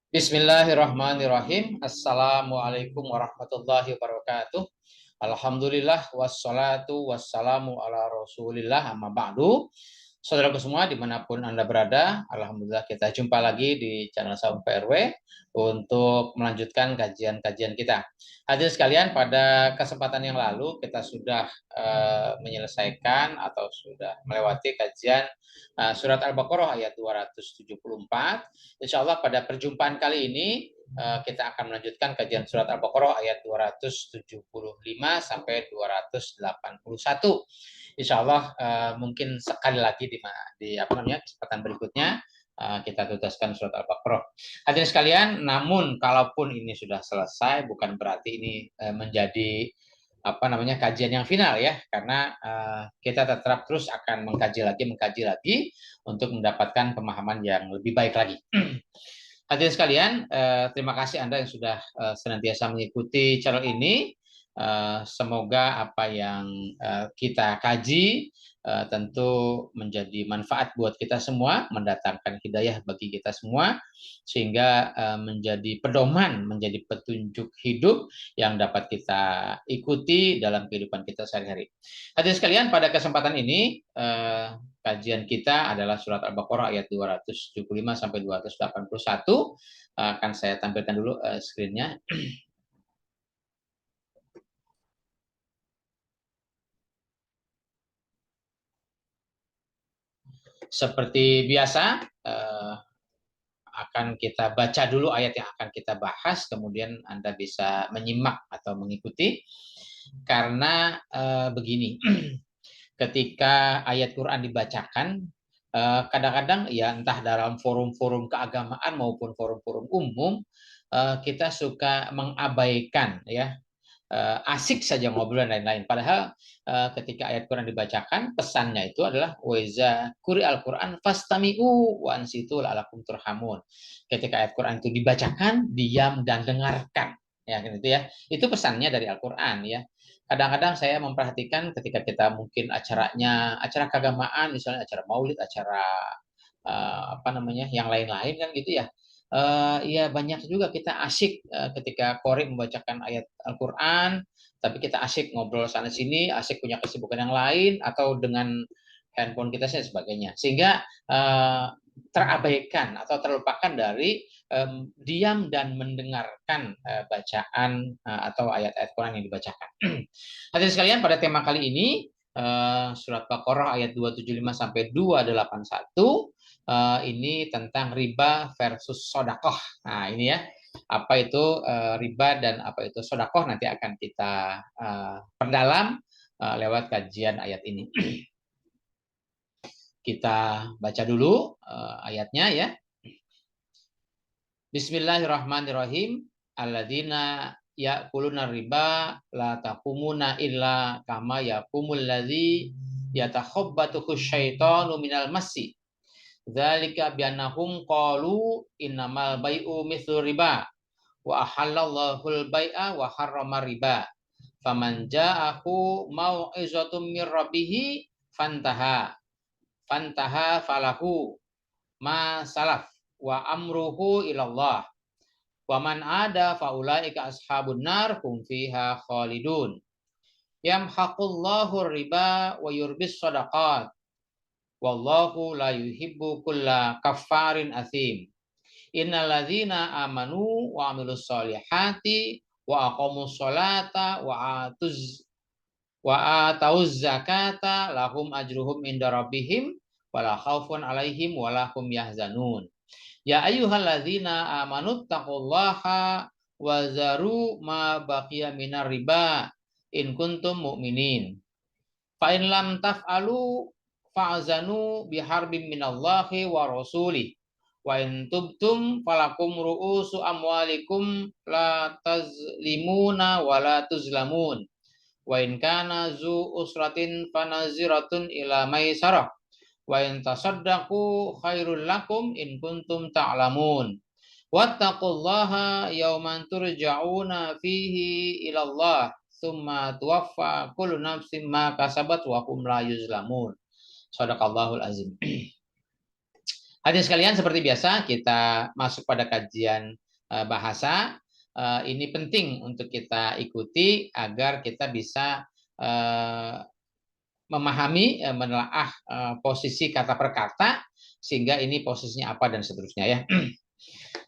Bismillahirrahmanirrahim. Assalamualaikum warahmatullahi wabarakatuh. Alhamdulillah wassalatu wassalamu ala rasulillah amma ba'du. Saudaraku semua dimanapun Anda berada, Alhamdulillah kita jumpa lagi di channel Sahabat PRW untuk melanjutkan kajian-kajian kita. Hadirin sekalian, pada kesempatan yang lalu kita sudah menyelesaikan atau sudah melewati kajian surat Al-Baqarah ayat 274. Insya Allah pada perjumpaan kali ini kita akan melanjutkan kajian surat Al-Baqarah ayat 275 sampai 281. Insya Allah mungkin sekali lagi di kesempatan berikutnya kita tutaskan surat Al-Baqarah. Hadirin sekalian, namun kalaupun ini sudah selesai bukan berarti ini menjadi kajian yang final ya, karena kita tetap terus akan mengkaji lagi untuk mendapatkan pemahaman yang lebih baik lagi. Hadirin sekalian, terima kasih Anda yang sudah senantiasa mengikuti channel ini. Semoga apa yang kita kaji tentu menjadi manfaat buat kita semua, mendatangkan hidayah bagi kita semua, sehingga menjadi pedoman, menjadi petunjuk hidup yang dapat kita ikuti dalam kehidupan kita sehari-hari. Hadirin sekalian, pada kesempatan ini kajian kita adalah surat Al-Baqarah ayat 275 sampai 281. Akan saya tampilkan dulu screen-nya. Seperti biasa, akan kita baca dulu ayat yang akan kita bahas, kemudian Anda bisa menyimak atau mengikuti. Karena begini, ketika ayat Quran dibacakan, kadang-kadang ya entah dalam forum-forum keagamaan maupun forum-forum umum, kita suka mengabaikan ya, asik saja ngobrol dan lain-lain. Padahal ketika ayat Quran dibacakan, pesannya itu adalah waiza quri al-Quran fastami'u wa ansitu la'alakum turhamun. Ketika ayat Quran itu dibacakan, diam dan dengarkan. Ya, gitu ya. Itu pesannya dari Al-Quran ya. Kadang-kadang saya memperhatikan ketika kita mungkin acara keagamaan, misalnya acara maulid, acara yang lain-lain kan gitu ya. Ya banyak juga kita asik ketika Qori membacakan ayat Al-Quran, tapi kita asik ngobrol sana sini, asik punya kesibukan yang lain, atau dengan handphone kita dan sebagainya. Sehingga terabaikan atau terlupakan dari diam dan mendengarkan bacaan atau ayat-ayat Quran yang dibacakan. Hadirin sekalian, pada tema kali ini surat Baqarah ayat 275 sampai 281 ini tentang riba versus sodakoh. Nah ini ya, apa itu riba dan apa itu sodakoh nanti akan kita perdalam lewat kajian ayat ini. Kita baca dulu ayatnya ya. Bismillahirrahmanirrahim. Alladzina ya'kuluna riba la taqumuna illa kama yaqumul ladzi yatakhabbathu syaitanu minal masi. Dzalika biannahum qalu innamal bai'u mithlu riba wa ahallallahu al-bai'a wa harrama riba. Faman ja'ahu mau'izatum mir rabbih fantaha falahu ma salaf wa amruhu ilallah wa man ada faulaika ashabun nar hum fiha khalidun. Yamhaqullahu riba wa yurbis sadaqat wallahu la yuhibbu kulla kaffarin athim. Innalladzina amanu wa amilus solihati wa aqamus sholata wa atauz zakata lahum ajruhum inda rabbihim wala khaufun alaihim wala hum yahzanun. Ya ayyuhalladzina amanu taqullaha wa zaru ma baqiya minar riba in kuntum mu'minin. Fa in lam taf'alu fa'zanu biharbin minallahi wa rasulih. Wa in tubtum falakum ru'usu amwalikum la tazlimuna wa la tuzlamun. Wa in kana zu usratin fanaziratun ila maisarah. Wa in tasaddaqu khairul lakum in kuntum ta'lamun. Wattaqullaha yawman turja'una fihi ilallah summa tuwaffa kullu nafsin ma kasabat wa hum la yuzlamun. Shadaqallahul azim. Hadirin sekalian, seperti biasa kita masuk pada kajian bahasa. Ini penting untuk kita ikuti agar kita bisa memahami, menelaah posisi kata per kata, sehingga ini posisinya apa dan seterusnya ya.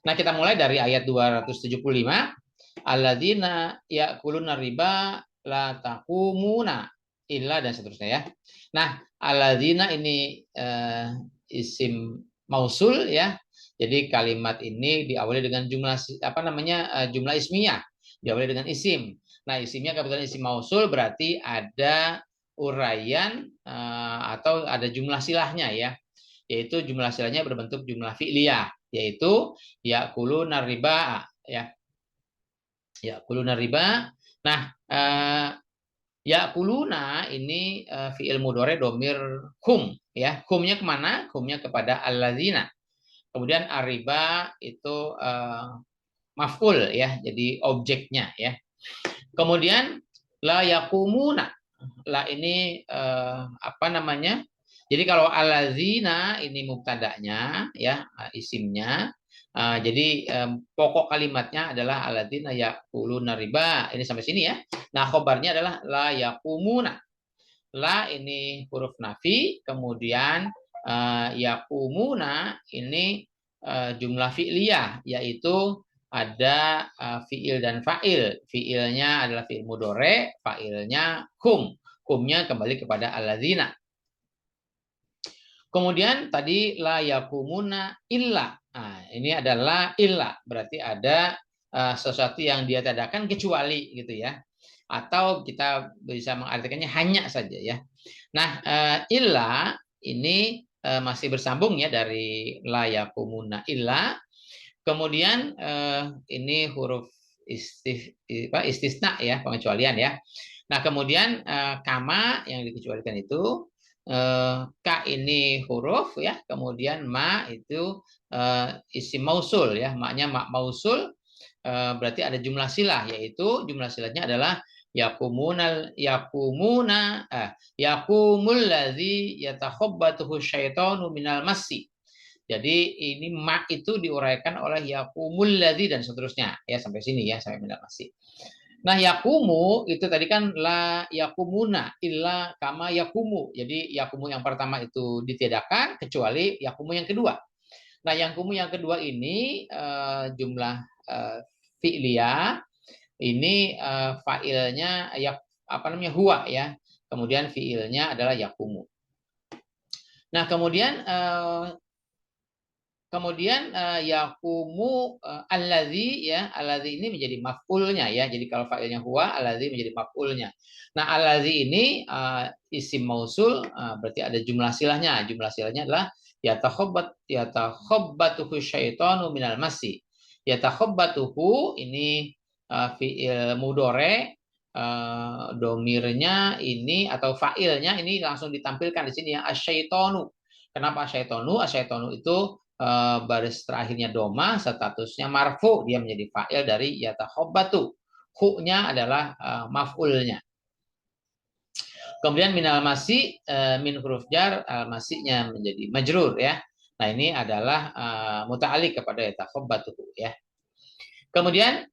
Nah, kita mulai dari ayat 275. Alladzina ya'kuluna riba la taqumuna illa dan seterusnya ya. Nah, alladzina ini isim mausul ya. Jadi kalimat ini diawali dengan jumlah jumlah ismiyah, diawali dengan isim. Nah, isimnya kebetulan isim mausul, berarti ada uraian atau ada jumlah silahnya ya. Yaitu jumlah silahnya berbentuk jumlah fi'liyah, yaitu ya'kuluna riba ya. Ya'kuluna riba. Nah, ya'kuluna ini fi'il mudhari domir hum ya. Humnya kemana? Humnya kepada alladzina. Kemudian ariba itu maf'ul ya, jadi objeknya ya. Kemudian la yaqumuna. La ini apa namanya? Jadi kalau alladzina ini mubtada'nya ya, isimnya. Jadi pokok kalimatnya adalah alladzina yaquluna riba. Ini sampai sini ya. Nah, khobarnya adalah la yaqumuna. La ini huruf nafi, kemudian yaqumuna ini jumlah fi'liyah, yaitu ada fi'il dan fa'il. Fi'ilnya adalah fi'il mudhari, fa'ilnya hum. Humnya kembali kepada alladzina. Kemudian tadi la yakumuna illa. Nah, ini adalah illa, berarti ada sesuatu yang dia tiadakan kecuali gitu ya. Atau kita bisa mengartikannya hanya saja ya. Nah, illa ini masih bersambung ya dari la yakumuna illa. Kemudian ini huruf istisna ya, pengecualian ya. Nah, kemudian kama yang dikecualikan itu ka ini huruf ya, kemudian ma itu isim mausul ya, maknya mak mausul berarti ada jumlah silah, yaitu jumlah silahnya adalah yakumuna yakumul ladzi yatakhabbatuhu syaitanu minal masi. Jadi ini mak itu diuraikan oleh yakumul ladzi dan seterusnya ya, sampai sini ya, sampai minal masi. Nah, yakumu itu tadi kan la yakumuna illa kama yakumu. Jadi yakumu yang pertama itu ditiadakan kecuali yakumu yang kedua. Nah, yakumu yang kedua ini jumlah fi'liyah ini fa'ilnya ya apa namanya huwa ya. Kemudian fi'ilnya adalah yakumu. Nah, kemudian yakumu alladzi ya, alladzi ini menjadi maf'ulnya ya. Jadi kalau fa'ilnya huwa, alladzi menjadi maf'ulnya. Nah, alladzi ini isim mausul berarti ada jumlah silahnya. Jumlah silahnya adalah yatakhabbatuhu syaitanu minal masi. Yatakhabbatuhu ini fi'il mudhari, domirnya ini atau fa'ilnya ini langsung ditampilkan di sini ya, asyaitonu. Kenapa asyaitonu? Asyaitonu itu baris terakhirnya doma, statusnya marfu, dia menjadi fa'il dari yatakhabbatu. Hu-nya adalah maf'ulnya. Kemudian minal masi, min huruf jar, al masinya menjadi majrur ya. Nah, ini adalah muta'alliq kepada yatakhabbatu ya. Kemudian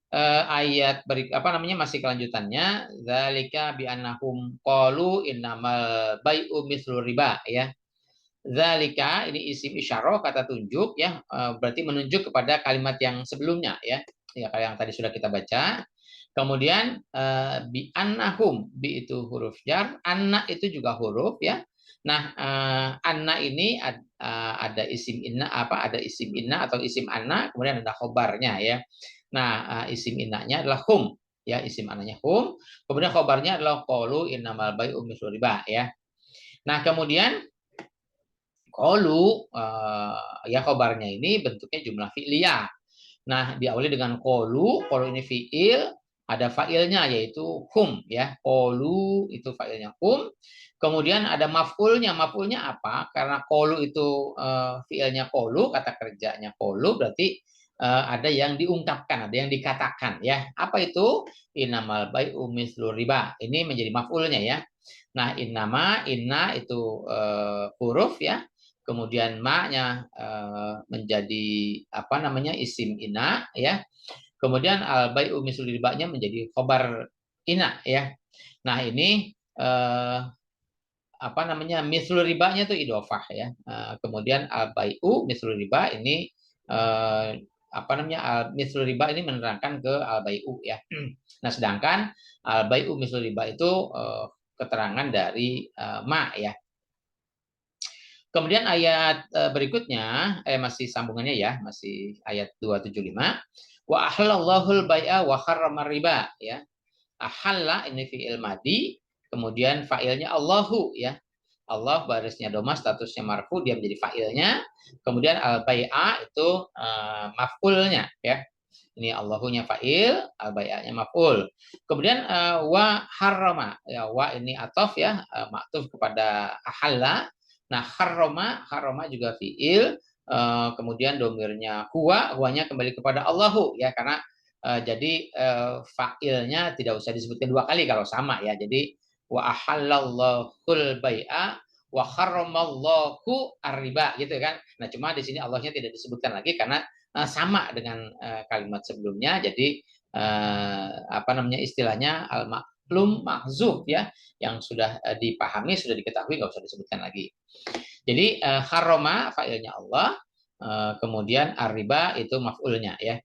ayat masih kelanjutannya, zalika bi annahum qalu innamal bai'u mithlu riba ya. Zalika ini isim isyarah, kata tunjuk ya, berarti menunjuk kepada kalimat yang sebelumnya ya. Ya, kayak yang tadi sudah kita baca. Kemudian bi annahum, bi itu huruf jar, anna itu juga huruf ya. Nah, anna ini ada isim inna ada isim inna atau isim anna, kemudian ada khobarnya ya. Nah, isim innanya adalah hum ya, isim annanya hum, kemudian khobarnya adalah qalu innamal bai'u mithlu riba ya. Nah, kemudian qalu ya khobarnya ini bentuknya jumlah fi'liyah. Nah, diawali dengan qalu ini fi'il, ada fa'ilnya yaitu hum ya. Qalu itu fa'ilnya hum. Kemudian ada maf'ulnya. Maf'ulnya apa? Karena qalu itu fi'ilnya qalu, kata kerjanya qalu, berarti ada yang diungkapkan, ada yang dikatakan ya. Apa itu? Innamal bai'u mithlu riba. Ini menjadi maf'ulnya ya. Nah, inna itu huruf ya. kemudian ma-nya menjadi apa namanya isim ina ya. Kemudian al-bai'u mislu ribanya menjadi khobar ina ya. Nah, ini apa namanya mislu ribanya itu idofah ya. Kemudian al-bai'u mislu riba ini apa namanya mislu riba ini menerangkan ke al-bai'u ya. Nah, sedangkan al-bai'u mislu riba itu keterangan dari ma ya. Kemudian ayat berikutnya masih sambungannya ya, masih ayat 275. Wa ahallallahul bai'a wa harrama riba ya. Ahalla ini fi'il madi, kemudian fa'ilnya Allahu ya. Allah barisnya doma, statusnya marfu, dia menjadi fa'ilnya. Kemudian al-bai'a itu maf'ulnya ya. Ini Allahunya fa'il, al-bai'anya maf'ul. Kemudian wa harrama ya, wa ini atof ya, maktuf kepada ahalla. Nah, harrama juga fi'il, kemudian domirnya huwanya kembali kepada Allahu ya, karena jadi fa'ilnya tidak usah disebutkan dua kali kalau sama ya. Jadi wa ahallallahul bai'a wa harramallahu ar-riba gitu kan. Nah, cuma di sini Allahnya tidak disebutkan lagi karena sama dengan kalimat sebelumnya. Jadi apa namanya istilahnya al-maklum mahzuf ya, yang sudah dipahami, sudah diketahui, nggak usah disebutkan lagi. Jadi harrama fa'ilnya Allah, kemudian ar-riba itu maf'ulnya ya.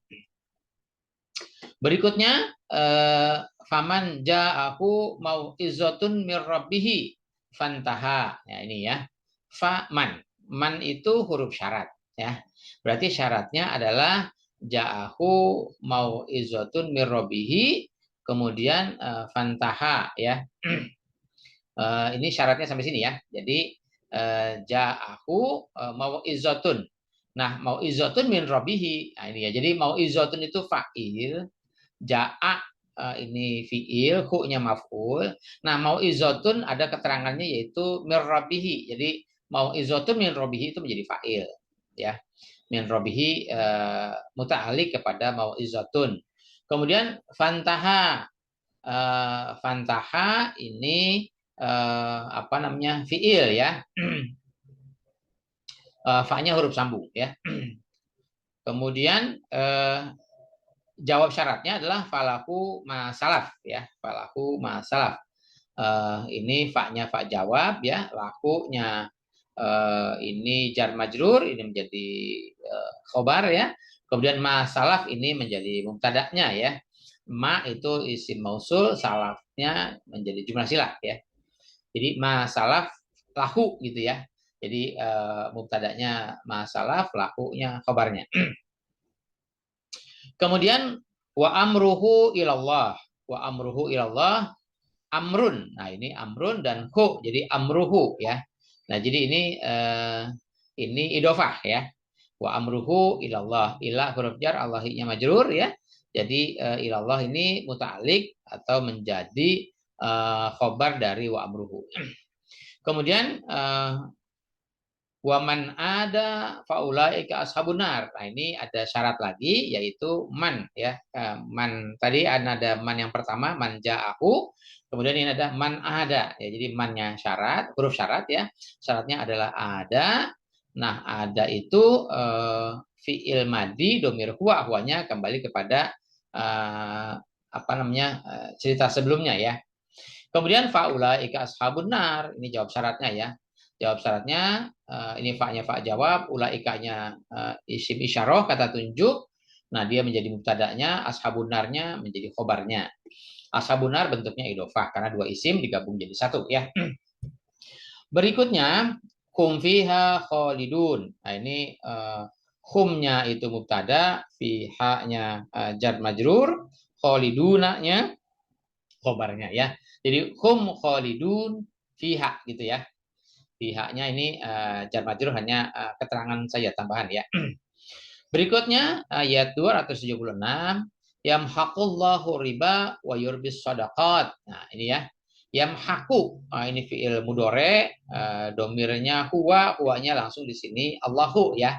Berikutnya faman ja'ahu mau'izatun mir rabbih fantaha. Ya, ini ya. Faman, man itu huruf syarat ya. Berarti syaratnya adalah ja'ahu mau'izatun mir rabbih, kemudian fantaha ya. Ini syaratnya sampai sini ya. Jadi ja'ahu mau'izatun. Nah, mau'izatun min rabbih. Nah, ini ya. Jadi mau'izatun itu fa'il, ja'a ini fi'il, hu-nya maf'ul. Nah, mau'izatun ada keterangannya yaitu min rabbihi. Jadi mau'izatun min rabbihi itu menjadi fa'il ya. Min rabbihi muta'alliq kepada mau'izatun. Kemudian fantaha, fantaha ini apa namanya fi'il ya. Fa-nya huruf sambung ya. Kemudian jawab syaratnya adalah falahu masalaf ya, falahu masalaf. Ini fa-nya fa jawab ya, lakunya ini jar majrur, ini menjadi khobar ya. Kemudian masalaf ini menjadi mubtada'nya ya. Ma itu isim mausul, salafnya menjadi jumlah silaf ya. Jadi masalaf lahu gitu ya. Jadi mubtada'nya masalaf, lakunya khobarnya. Kemudian wa amruhu ilallah. Wa amruhu ilallah amrun. Nah, ini amrun dan hu. Jadi amruhu ya. Nah, jadi ini idofah ya. Wa amruhu ilallah. Ila huruf jar, Allahnya majrur ya. Jadi ilallah ini muta'alliq atau menjadi khobar dari wa amruhu. Kemudian waman ada faulaika ashabun nar. Nah, ini ada syarat lagi yaitu man ya. Man tadi ada man yang pertama man ja'ahu, kemudian ini ada man ada ya. Jadi mannya syarat, huruf syarat ya. Syaratnya adalah ada. Nah, ada itu fi'il madi domir huwa, huwanya kembali kepada apa namanya cerita sebelumnya ya. Kemudian faulaika ashabun nar, ini jawab syaratnya ya. Jawab syaratnya ini fa-nya fa jawab, ulaikanya isim isyarah kata tunjuk. Nah, dia menjadi mubtada'nya, ashabun narnya menjadi khobarnya. Ashabun nar bentuknya idofah karena dua isim digabung jadi satu ya. Berikutnya hum fiha khalidun. Nah, ini humnya itu mubtada, fiha-nya jar majrur, khalidunanya khobarnya ya. Jadi hum khalidun fiha gitu ya. Pihaknya ini jar majrur hanya keterangan saja tambahan ya. Berikutnya ayat 276, yamhaqullahu riba wa yurbis shadaqat. Nah, ini ya. Yamhaqu, ini fiil mudhore, domirnya huwa, huwanya langsung di sini Allahu ya.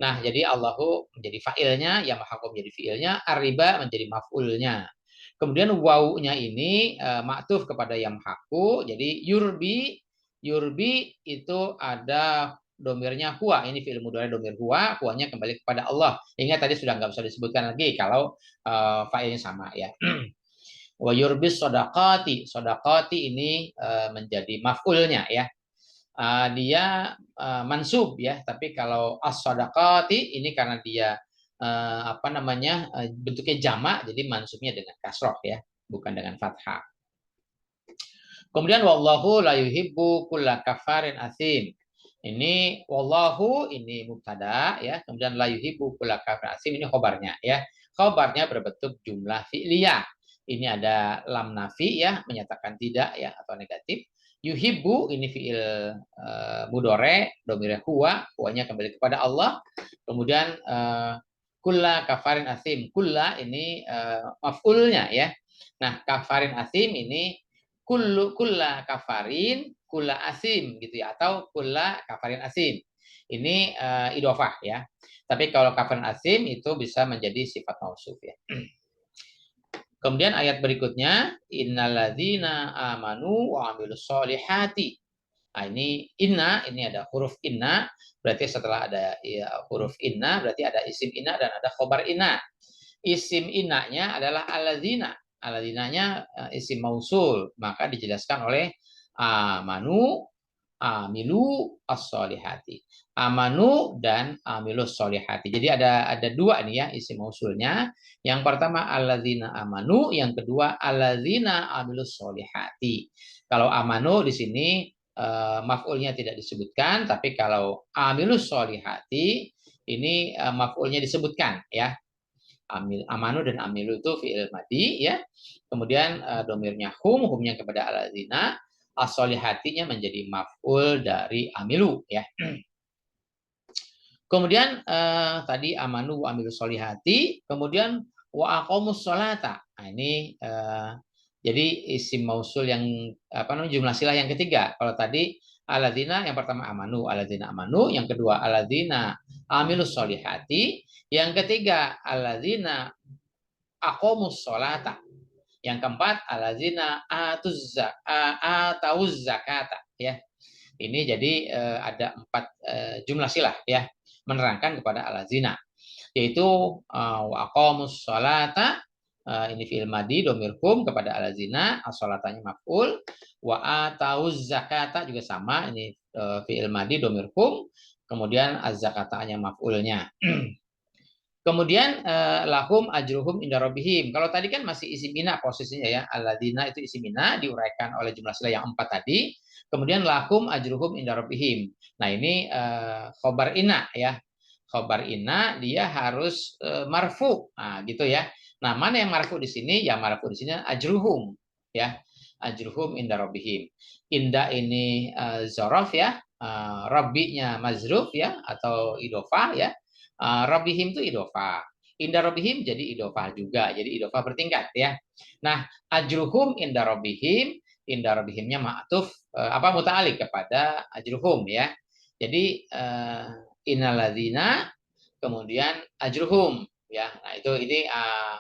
Nah, jadi Allahu menjadi fa'ilnya, yamhaqu menjadi fiilnya, ar-riba menjadi maf'ulnya. Kemudian wawunya ini maktuf kepada yamhaqu, jadi yurbi itu ada domirnya huwa. Ini fi'il mudhari domir huwa, huwanya kembali kepada Allah. Ingat tadi sudah nggak usah disebutkan lagi kalau fa'ilnya sama ya. Wa yurbis sodaqati. Sodaqati ini menjadi maf'ulnya ya. Dia mansub ya, tapi kalau as-sodaqati ini karena dia bentuknya jamak, jadi mansubnya dengan kasroh ya, bukan dengan fathah. Kemudian wallahu la yuhibbu kulla kafarin asim. Ini wallahu ini mubtada ya, kemudian la yuhibbu kulla kafarin asim ini khobarnya ya. Khobarnya berbentuk jumlah fi'liyah. Ini ada lam nafi ya, menyatakan tidak ya atau negatif. Yuhibbu ini fi'il mudhari, domirnya huwa, huwanya kembali kepada Allah. Kemudian kulla kafarin asim. Kulla ini maf'ulnya ya. Nah, kafarin asim ini kulla kafarin kulla asim gitu ya, atau kulla kafarin asim. Ini idofah ya. Tapi kalau kafarin asim itu bisa menjadi sifat mausuf ya. Kemudian ayat berikutnya innalladzina amanu wa amilus solihati. Nah, ini inna, ini ada huruf inna, berarti setelah ada ya, huruf inna berarti ada isim inna dan ada khobar inna. Isim innanya adalah alladzina. Aladinanya isim mausul, maka dijelaskan oleh amanu, amilu as-solihati. Amanu dan amilus solihati. Jadi ada dua nih ya isim mausulnya. Yang pertama alladzina amanu, yang kedua alladzina amilus solihati. Kalau amanu di sini maf'ulnya tidak disebutkan, tapi kalau amilus solihati ini maf'ulnya disebutkan ya. Amanu dan amilu itu fi'il madi ya. Kemudian domirnya humnya kepada alladzina, as-solihatinya menjadi maf'ul dari amilu ya. Kemudian tadi amanu wa amilu solihati, kemudian wa aqamus sholata. Nah, ini jadi isim mausul yang jumlah silah yang ketiga. Kalau tadi alladzina yang pertama amanu, alladzina amanu, yang kedua alladzina amilus solihati, yang ketiga alladzina aqamus sholata, yang keempat alladzina atuz zakata ya. Ini jadi ada 4 jumlah silah ya, menerangkan kepada alladzina, yaitu wa aqamus sholata, ini fi'il madi domir hum kepada alladzina, as-sholatanya maf'ul, wa atauz zakata juga sama, ini fi'il madi domir hum, kemudian az-zakatanya maf'ulnya. Kemudian lahum ajruhum inda rabbihim. Kalau tadi kan masih isim ina posisinya ya, alladzina itu isim ina diuraikan oleh jumlah silah yang 4 tadi. Kemudian lahum ajruhum inda rabbihim. Nah, ini khobar ina ya. Khobar ina dia harus marfu. Nah, gitu ya. Nah, mana yang marfu di sini? Yang marfu di sini ajruhum ya. Ajruhum inda rabbihim. Inda ini zorof ya. Rabbinya mazruf ya atau idofah ya. Robihim itu idofah. Inda robihim jadi idofah juga. Jadi idofah bertingkat ya. Nah, ajruhum inda robihim. Inda robihimnya ma'tuf muta'alik kepada ajruhum ya. Jadi innalladzina kemudian ajruhum ya. Nah, ini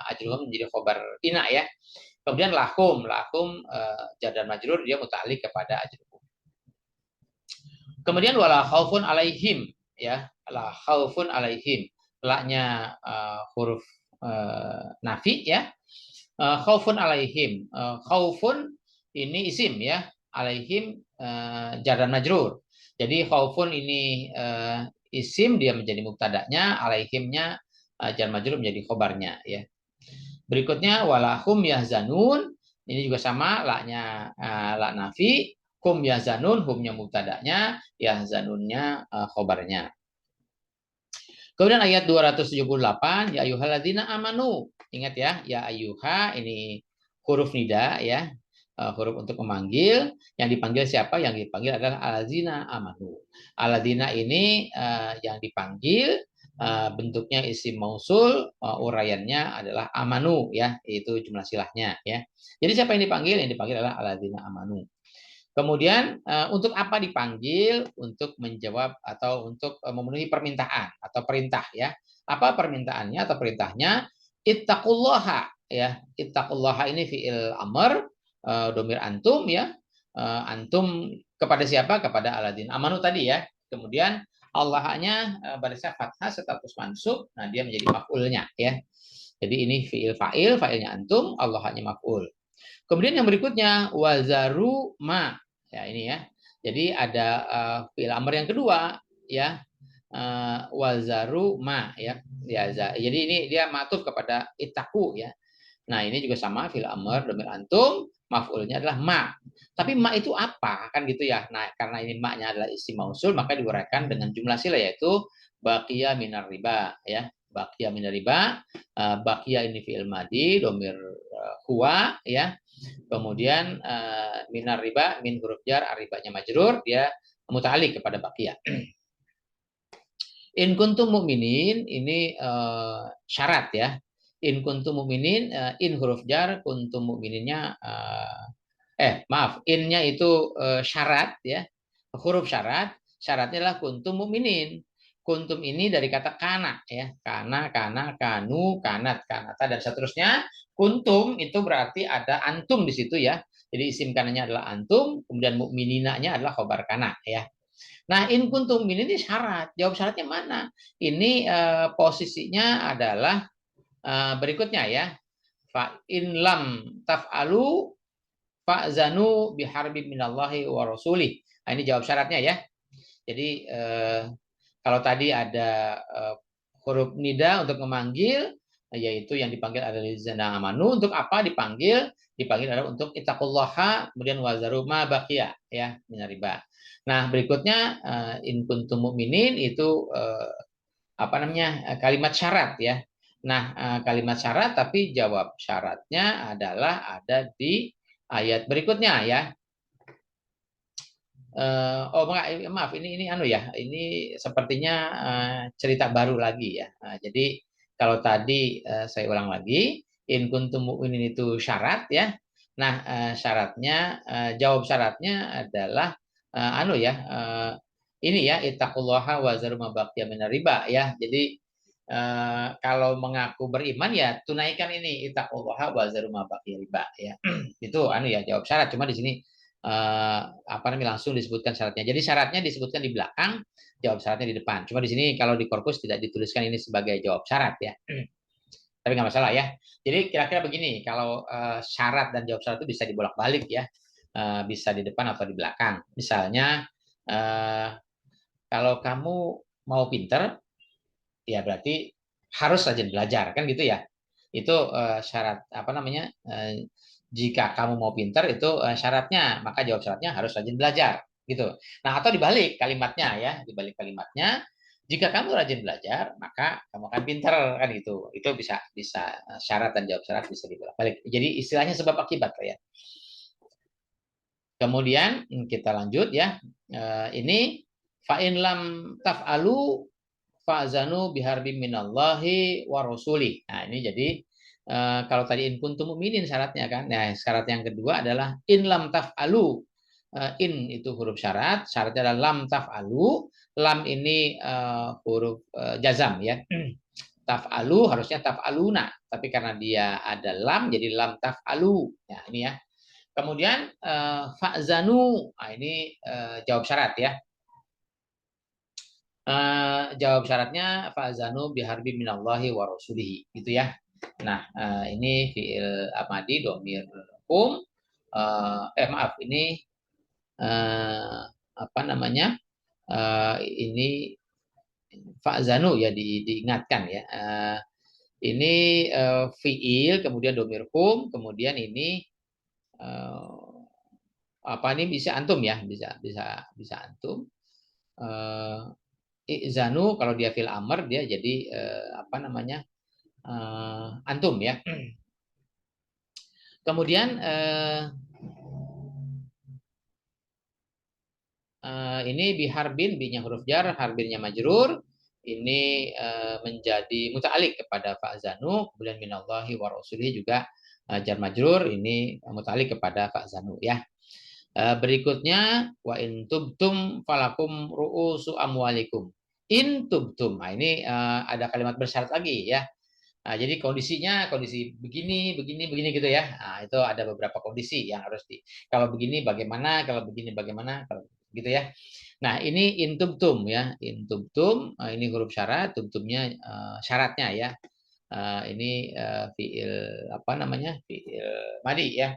ajruhum menjadi khobar ina ya. Kemudian lahum jar dan majrur dia muta'alik kepada ajruhum. Kemudian wala khaufun alaihim ya, la khaufun alaihim, laknya huruf nafi ya. Khaufun alaihim, khaufun ini isim ya, alaihim jar dan majrur. Jadi khaufun ini isim, dia menjadi mubtada'nya, alaihimnya jar majrur menjadi khobarnya ya. Berikutnya walahum yahzanun, ini juga sama, laknya lak nafi, hum yahzanun, humnya mubtada'nya, yahzanunnya khobarnya. Kemudian ayat 278, ya ayyuhalladzina amanu. Ingat ya ayyuha ini huruf nida ya, huruf untuk memanggil. Yang dipanggil siapa? Yang dipanggil adalah alladzina amanu. Alladzina ini yang dipanggil bentuknya isim mausul, uraiannya adalah amanu ya, itu jumlah silahnya ya. Jadi siapa yang dipanggil? Yang dipanggil adalah alladzina amanu. Kemudian untuk apa dipanggil? Untuk menjawab atau untuk memenuhi permintaan atau perintah ya. Apa permintaannya atau perintahnya? Ittaqullaha ya. Ittaqullaha ini fi'il amr, domir antum ya. Antum kepada siapa? Kepada alladzina amanu tadi ya. Kemudian Allahnya barisnya fathah status mansub, nah dia menjadi maf'ulnya ya. Jadi ini fiil fa'il, fa'ilnya antum, Allahnya maf'ul. Kemudian yang berikutnya wazaru ma. Ya ini ya. Jadi ada fiil amr yang kedua ya. Wazaru ma ya. Jadi ini dia matuf kepada itaku ya. Nah, ini juga sama fiil amr dhamir antum, maf'ulnya adalah ma. Tapi ma itu apa? Kan gitu ya. Nah, karena ini ma-nya adalah isim mausul, maka diuraikan dengan jumlah sila yaitu baqiya minar riba ya. Baqiya minar riba, baqiya ini fiil madi, dhamir huwa ya. Kemudian minar riba, min huruf jar, aribanya majrur, dia muta'alliq kepada baqiya. In kuntum mukminin ini syarat ya. In kuntum mukminin, in huruf jar, kuntum mukmininnya maaf, innya itu syarat ya. Huruf syarat, syaratnya adalah kuntum mukminin. Kuntum ini dari kata kana ya. Kana, kanu, kanat, kanata dan seterusnya. Kuntum itu berarti ada antum di situ ya. Jadi isim kananya adalah antum, kemudian mukmininanya adalah khobar kana ya. Nah, in kuntum ini syarat. Jawab syaratnya mana? Ini posisinya adalah berikutnya ya. Fa in lam taf'alu fa'zanu biharbi minallahi wa rasulih. Nah, ini jawab syaratnya ya. Jadi kalau tadi ada huruf nida untuk memanggil, yaitu yang dipanggil adalah zana amanu. Untuk apa dipanggil? Dipanggil adalah untuk ittaqullaha, kemudian wazaru ma baqiya ya, minariba. Nah, berikutnya in kuntum mukminin itu apa namanya? Kalimat syarat ya. Nah, kalimat syarat tapi jawab syaratnya adalah ada di ayat berikutnya ya. Maaf, ini anu ya, ini sepertinya cerita baru lagi ya. Jadi kalau tadi saya ulang lagi, in kuntum mu'minin itu syarat ya. Nah, syaratnya jawab syaratnya adalah anu ya, ini ya, ittaqullaha wa zaru ma baqiya minar riba ya. Jadi kalau mengaku beriman ya tunaikan ini ittaqullaha wa zaru ma baqiya riba ya. Itu anu ya, jawab syarat. Cuma di sini apa namanya langsung disebutkan syaratnya. Jadi syaratnya disebutkan di belakang, jawab syaratnya di depan. Cuma di sini kalau di korpus tidak dituliskan ini sebagai jawab syarat ya. Tapi nggak masalah ya. Jadi kira-kira begini, kalau syarat dan jawab syarat itu bisa dibolak-balik ya. Bisa di depan atau di belakang. Misalnya kalau kamu mau pinter, ya berarti harus rajin belajar kan gitu ya. Itu syarat apa namanya? Jika kamu mau pinter itu syaratnya, maka jawab syaratnya harus rajin belajar gitu. Nah, atau dibalik kalimatnya ya, dibalik kalimatnya, jika kamu rajin belajar, maka kamu akan pinter kan gitu. Itu bisa bisa syarat dan jawab syarat bisa dibalik. Jadi istilahnya sebab akibat ya. Kemudian kita lanjut ya. Ini fa'in lam taf'alu fa'zanu biharbi minallahi wa rasuli. Nah, ini jadi kalau tadi in kuntum mu'minin syaratnya kan. Nah, syarat yang kedua adalah in lam taf'alu. In itu huruf syarat, syaratnya adalah lam taf'alu. Lam ini huruf jazam ya. Taf'alu harusnya taf'aluna, tapi karena dia ada lam jadi lam taf'alu. Ya, ini ya. Kemudian fa'zanu. Nah, ini jawab syarat ya. Jawab syaratnya fa'zanu biharbi minallahi wa rasulihi gitu ya. Nah, ini fiil amadi domir hum maaf ini apa namanya? Ini fa'zanu ya diingatkan ya. Ini fiil kemudian domir hum kemudian ini apa ini bisa antum ya, bisa antum. Zanu kalau dia fil amr dia jadi apa namanya antum ya. Kemudian ini biharbin, binya huruf jar, harbinnya majrur. Ini menjadi muta'alik kepada fa'zanu, kemudian minallahi wa rasulih juga jar majrur, ini muta'alik kepada fa'zanu ya. Berikutnya wa in tubtum falakum ru'usu amwalikum. In tubtum. Nah, ini ada kalimat bersyarat lagi ya. Nah, jadi kondisinya kondisi begini gitu ya. Nah, itu ada beberapa kondisi yang harus kalau begini bagaimana, kalau begini bagaimana, kalau gitu ya. Nah, ini intubtum ya, intubtum ini huruf syarat, tumtumnya syaratnya ya. Ini fiil apa namanya? Fiil madi ya.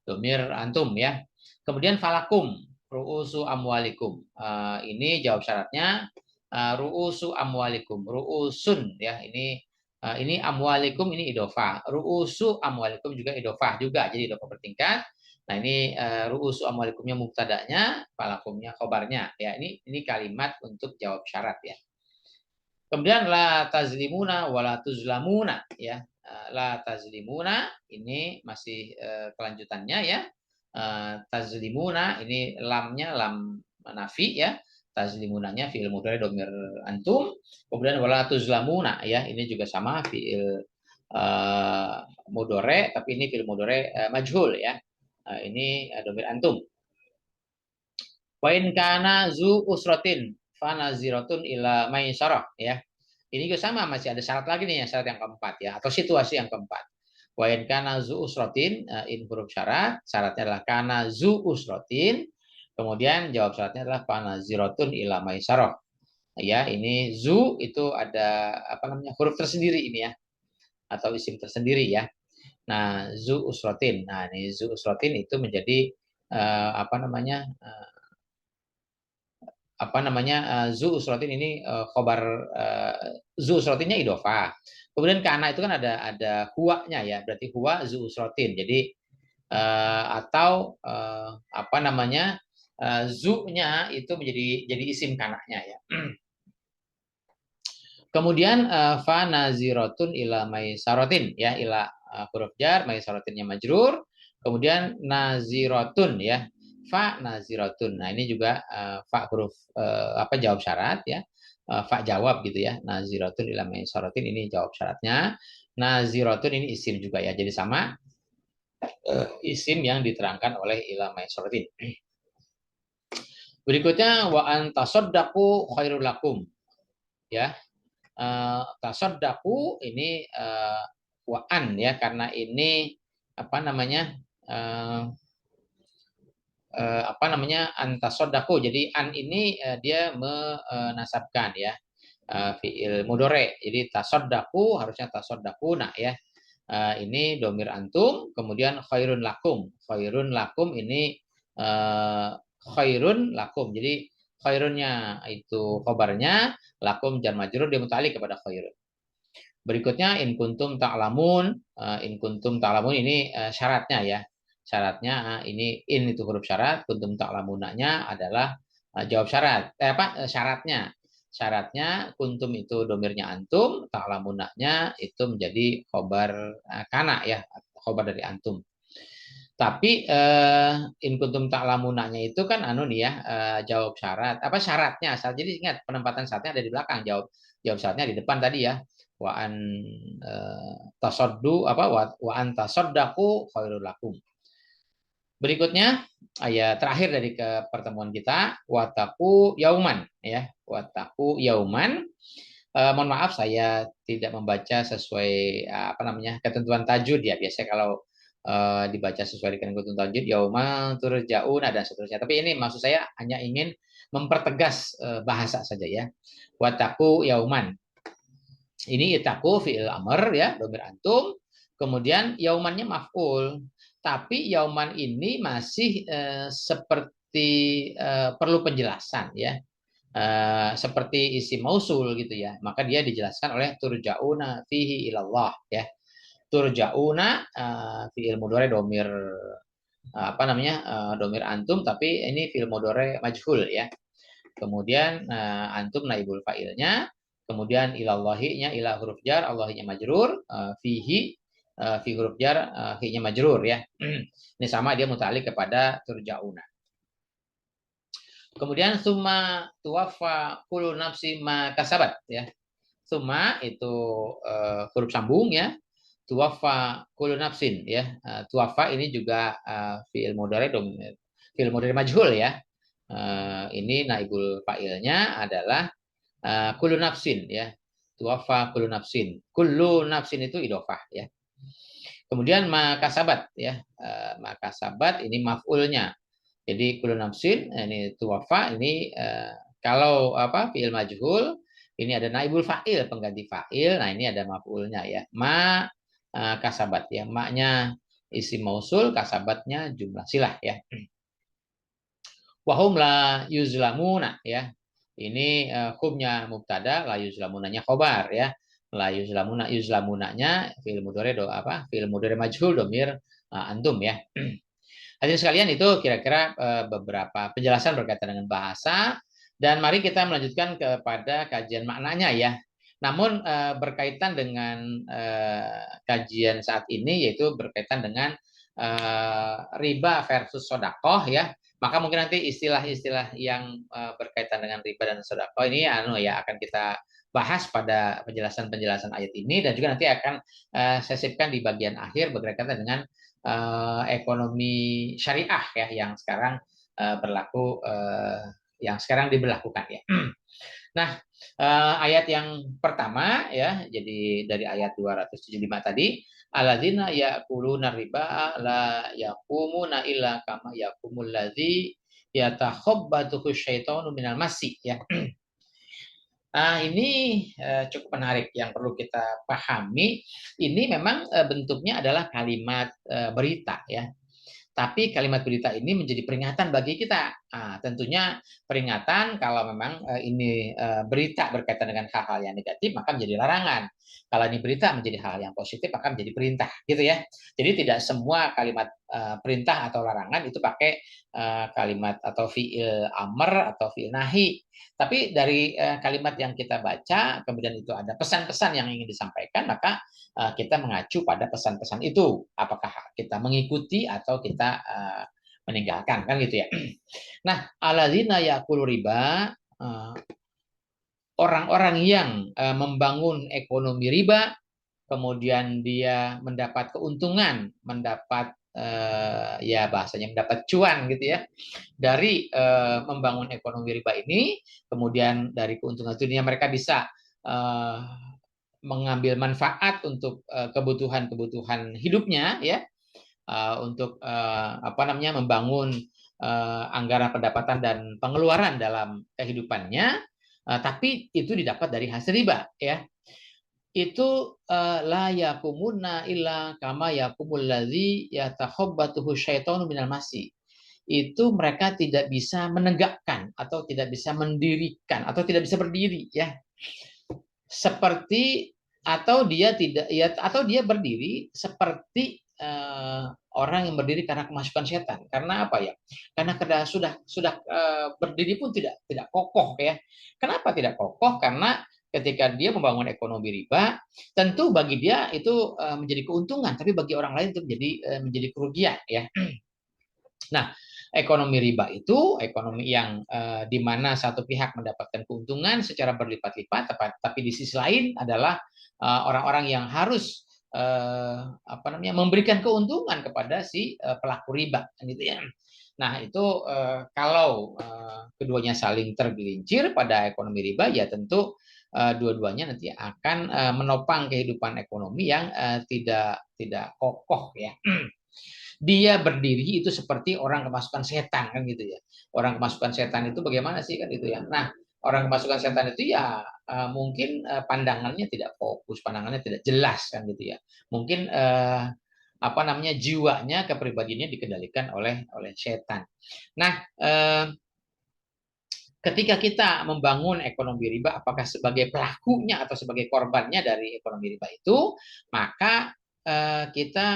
Domir antum ya. Kemudian falakum ru'usu amwalikum. Ini jawab syaratnya ru'usu amwalikum. Ru'usun ya. Ini amwalikum ini idofah. Ru'usu amwalikum juga idofah juga. Jadi idofah bertingkat. Nah, ini ru'usu amwalikumnya mubtadanya, falakumnya khobarnya ya. Ini kalimat untuk jawab syarat ya. Kemudian la tazlimuna wa la tuzlamuna ya. La tazlimuna ini masih kelanjutannya ya. Tazlimuna ini lamnya lam nafi ya. Tazlimunanya fiil mudhari domir antum. Kemudian wala tuzlamuna ya. Ini juga sama fiil mudhari tapi ini fiil mudhari majhul ya. Ini domir antum. Wa in kana zu usratin fanaziratun ila maisarah ya. Ini juga sama, masih ada syarat lagi nih, syarat yang keempat ya, atau situasi yang keempat. Wa in kana zu usratin, in huruf syarat, syaratnya adalah kana zu usratin, kemudian jawab syaratnya adalah fanaziratun ila maisarah. Ya, ini zu itu ada apa namanya? Huruf tersendiri ini ya, atau isim tersendiri ya. Nah, zu usratin. Nah, ini zu usratin itu menjadi apa namanya? Zu usrotin ini khobar zu usrotinnya idofah. Kemudian kana itu kan ada huwanya ya, berarti huwa zu usrotin. Jadi atau apa namanya zu-nya itu jadi isim kananya ya. Kemudian fa naziratun ila maisarotin ya, ila huruf jar, maisarotinnya majrur. Kemudian naziratun ya, fa naziratun. Nah, ini juga fa huruf apa jawab syarat ya. Fa jawab gitu ya. Naziratun ila maisarotin ini jawab syaratnya. Naziratun ini isim juga ya. Jadi sama isim yang diterangkan oleh ila maisarotin. Berikutnya wa antasaddaqu khairul lakum ya. Tasaddaku ini waan ya, karena ini apa namanya antasaddaku. Jadi an ini dia menasabkan ya fiil mudore. Jadi tasaddaku harusnya tasaddaquna ya. Ini domir antum, kemudian khairun lakum. Khairun lakum ini khairun lakum. Jadi khairunnya itu khobarnya, lakum jar majrur dia muta'alliq kepada khairun. Berikutnya in kuntum ta'lamun. In kuntum ta'lamun ini syaratnya ya. Syaratnya ini in itu huruf syarat, kuntum ta'lamunanya adalah jawab syarat. Syaratnya. Syaratnya kuntum itu domirnya antum, ta'lamunanya itu menjadi khobar kana ya, khobar dari antum. Tapi in kuntum ta'lamunanya itu kan nih ya, jawab syarat. Apa syaratnya? Jadi ingat penempatan syaratnya ada di belakang, jawab syaratnya di depan tadi ya. Wa an tasaddu apa wa an tasaddaqu khairul lakum. Berikutnya ayat terakhir dari ke pertemuan kita, wataku yauman ya. Wataku yauman. Mohon maaf saya tidak membaca sesuai apa namanya ketentuan tajwid ya. Biasanya kalau dibaca sesuai dengan ketentuan tajwid yauma turja'una dan seterusnya. Tapi ini maksud saya hanya ingin mempertegas bahasa saja ya. Wataku yauman. Ini itaku fi'il amr ya, domir antum. Kemudian yaumannya maf'ul. Tapi yauman ini masih seperti perlu penjelasan ya. Seperti isi mausul gitu ya. Maka dia dijelaskan oleh turja'una fihi ilallah ya. Turja'una fi'il mudhari domir apa namanya domir antum, tapi ini fi'il mudhari majhul ya. Kemudian antum naibul fa'ilnya, kemudian ilallahi-nya ila huruf jar, Allahi-nya majrur, fihi fi huruf jar, hi-nya majrur ya. Ini sama dia muta'alliq kepada turja'una. Kemudian summa tuwaffa kullu nafsi ma kasabat ya. Summa itu huruf sambung ya. Tuwaffa kullu nafsin ya. Tuwaffa ini juga fi'il mudhari majhul ya. Ini naibul fa'ilnya adalah kullu nafsin ya. Tuwaffa kullu nafsin. Kullu nafsin itu idofah ya. Kemudian makasabat ya. Makasabat ini maf'ulnya. Jadi kullu nafsin ini tuwafa ini kalau apa fi'il majhul ini ada naibul fa'il pengganti fa'il. Nah, ini ada maf'ulnya ya. Ma kasabat ya. Maknya isim mausul, kasabatnya jumlah silah ya. Wahum la yuzlamuna ya. Ini humnya mubtada, la yuzlamunanya khobar ya. La yuzlamuna, yuzlamunanya fi'il mudhari do apa? Fi'il mudhari majhul domir antum ya. Hadirin sekalian, itu kira-kira beberapa penjelasan berkaitan dengan bahasa, dan mari kita melanjutkan kepada kajian maknanya ya. Namun berkaitan dengan kajian saat ini, yaitu berkaitan dengan riba versus sodakoh ya. Maka mungkin nanti istilah-istilah yang berkaitan dengan riba dan sodakoh ini ya akan kita bahas pada penjelasan-penjelasan ayat ini, dan juga nanti akan saya sisipkan di bagian akhir berkaitan dengan ekonomi syariah ya yang sekarang berlaku, yang sekarang diberlakukan ya. Nah, ayat yang pertama ya, jadi dari ayat 275 tadi, alladzina ya'kuluna riba la yaqumuna illa kama yaqumul ladzi yatakhabbathu syaitanu minal masi ya. Nah, ini cukup menarik yang perlu kita pahami. Ini memang bentuknya adalah kalimat berita ya. Tapi kalimat berita ini menjadi peringatan bagi kita. Nah, tentunya peringatan kalau memang ini berita berkaitan dengan hal-hal yang negatif, maka menjadi larangan. Kalau ini berita menjadi hal yang positif, maka menjadi perintah, gitu ya. Jadi tidak semua kalimat perintah atau larangan itu pakai kalimat atau fiil amr atau fiil nahi. Tapi dari kalimat yang kita baca, kemudian itu ada pesan-pesan yang ingin disampaikan, maka kita mengacu pada pesan-pesan itu. Apakah kita mengikuti atau kita meninggalkan, kan gitu ya. Nah, alladzina ya'kulu riba, orang-orang yang membangun ekonomi riba, kemudian dia mendapat keuntungan, mendapat ya bahasanya mendapat cuan gitu ya dari membangun ekonomi riba ini, kemudian dari keuntungan itu mereka bisa mengambil manfaat untuk kebutuhan-kebutuhan hidupnya ya, untuk apa namanya membangun anggaran pendapatan dan pengeluaran dalam kehidupannya, tapi itu didapat dari hasil riba ya. Itu la yakumuna illa kama yakumul ladzi yatakhabbathu syaitanu minal masi. Itu mereka tidak bisa menegakkan atau tidak bisa mendirikan atau tidak bisa berdiri ya, seperti atau dia tidak ya, atau dia berdiri seperti orang yang berdiri karena kemasukan setan. Karena apa ya? Karena sudah berdiri pun tidak kokoh ya. Kenapa tidak kokoh? Karena ketika dia membangun ekonomi riba, tentu bagi dia itu menjadi keuntungan, tapi bagi orang lain itu menjadi kerugian ya. Nah, ekonomi riba itu ekonomi yang di mana satu pihak mendapatkan keuntungan secara berlipat-lipat, tapi di sisi lain adalah orang-orang yang harus apa namanya memberikan keuntungan kepada si pelaku riba, gitu ya. Nah, itu kalau keduanya saling tergelincir pada ekonomi riba, ya tentu dua-duanya nanti akan menopang kehidupan ekonomi yang tidak kokoh ya. Dia berdiri itu seperti orang kemasukan setan, kan gitu ya. Orang kemasukan setan itu bagaimana sih, kan gitu ya. Nah, orang kemasukan setan itu ya mungkin pandangannya tidak fokus, pandangannya tidak jelas, kan gitu ya. Mungkin apa namanya jiwanya, kepribadiannya dikendalikan oleh setan. Nah, ketika kita membangun ekonomi riba, apakah sebagai pelakunya atau sebagai korbannya dari ekonomi riba itu, maka kita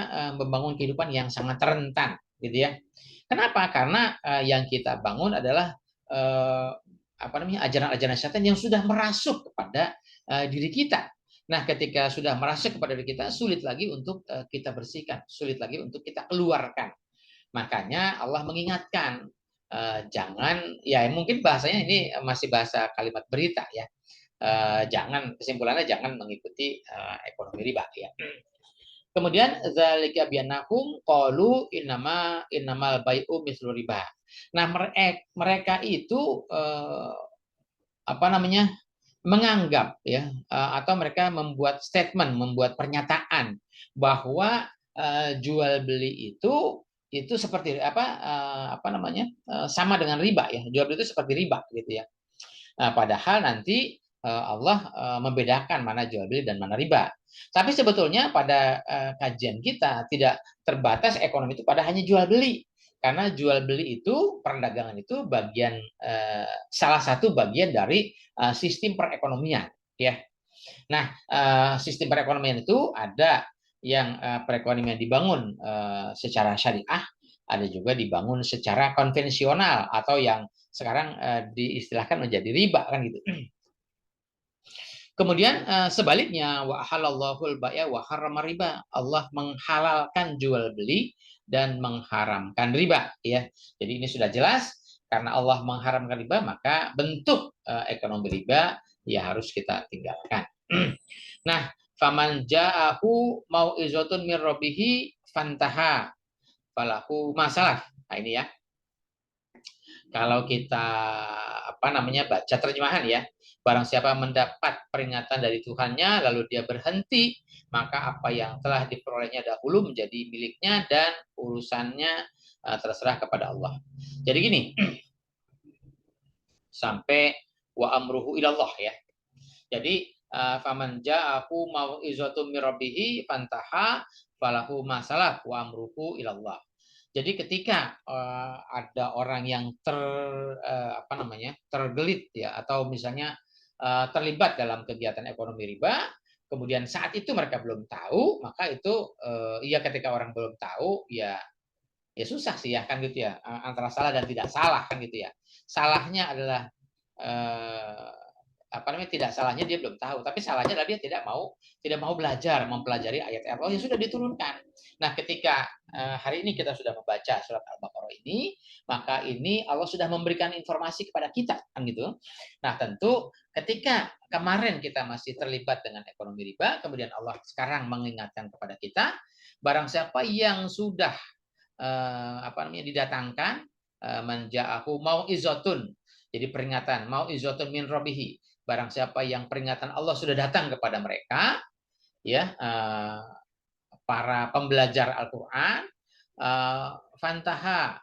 membangun kehidupan yang sangat rentan, gitu ya. Kenapa? Karena yang kita bangun adalah apa namanya ajaran-ajaran setan yang sudah merasuk kepada diri kita. Nah, ketika sudah merasuk kepada diri kita, sulit lagi untuk kita bersihkan, sulit lagi untuk kita keluarkan. Makanya Allah mengingatkan, jangan, ya mungkin bahasanya ini masih bahasa kalimat berita ya. Jangan, kesimpulannya jangan mengikuti ekonomi riba ya. Kemudian zalika biannahum qalu innamal bai'u mislu riba. Nah, mereka itu apa namanya menganggap ya, atau mereka membuat statement, membuat pernyataan bahwa jual beli itu itu seperti sama dengan riba ya. Jual beli itu seperti riba gitu ya. Padahal nanti Allah membedakan mana jual beli dan mana riba. Tapi sebetulnya pada kajian kita tidak terbatas ekonomi itu pada hanya jual beli. Karena jual beli itu, perdagangan itu bagian salah satu bagian dari sistem perekonomian ya. Nah, sistem perekonomian itu ada yang perekonomian dibangun secara syariah, ada juga dibangun secara konvensional atau yang sekarang diistilahkan menjadi riba kan gitu. Kemudian sebaliknya wa halallahul bai'a wa harrama riba. Allah menghalalkan jual beli dan mengharamkan riba ya. Jadi ini sudah jelas karena Allah mengharamkan riba maka bentuk ekonomi riba ya harus kita tinggalkan. Nah, faman ja'ahu mau'izatun min rabbih fantaha falahu masalah. Nah, ini ya. Kalau kita baca terjemahan ya, barang siapa mendapat peringatan dari Tuhannya lalu dia berhenti, maka apa yang telah diperolehnya dahulu menjadi miliknya dan urusannya terserah kepada Allah. Jadi gini, sampai wa amruhu ilallah ya. Jadi faman ja'ahu mau'izatun min rabbih fantaha falahu masalah wa amruhu ilallah. Jadi ketika ada orang yang tergelit ya atau misalnya terlibat dalam kegiatan ekonomi riba, kemudian saat itu mereka belum tahu, maka itu ketika orang belum tahu ya susah sih ya kan gitu ya, antara salah dan tidak salah kan gitu ya. Salahnya adalah tidak salahnya dia belum tahu, tapi salahnya adalah dia tidak mau belajar, mempelajari ayat-ayat Allah yang sudah diturunkan. Nah, ketika hari ini kita sudah membaca surat Al-Baqarah ini, maka ini Allah sudah memberikan informasi kepada kita kan gitu. Nah, tentu ketika kemarin kita masih terlibat dengan ekonomi riba, kemudian Allah sekarang mengingatkan kepada kita, barang siapa yang sudah didatangkan menja'ahu mau'izatun, jadi peringatan mau'izatun min rabbih, barang siapa yang peringatan Allah sudah datang kepada mereka ya, para pembelajar Al-Qur'an, fantaha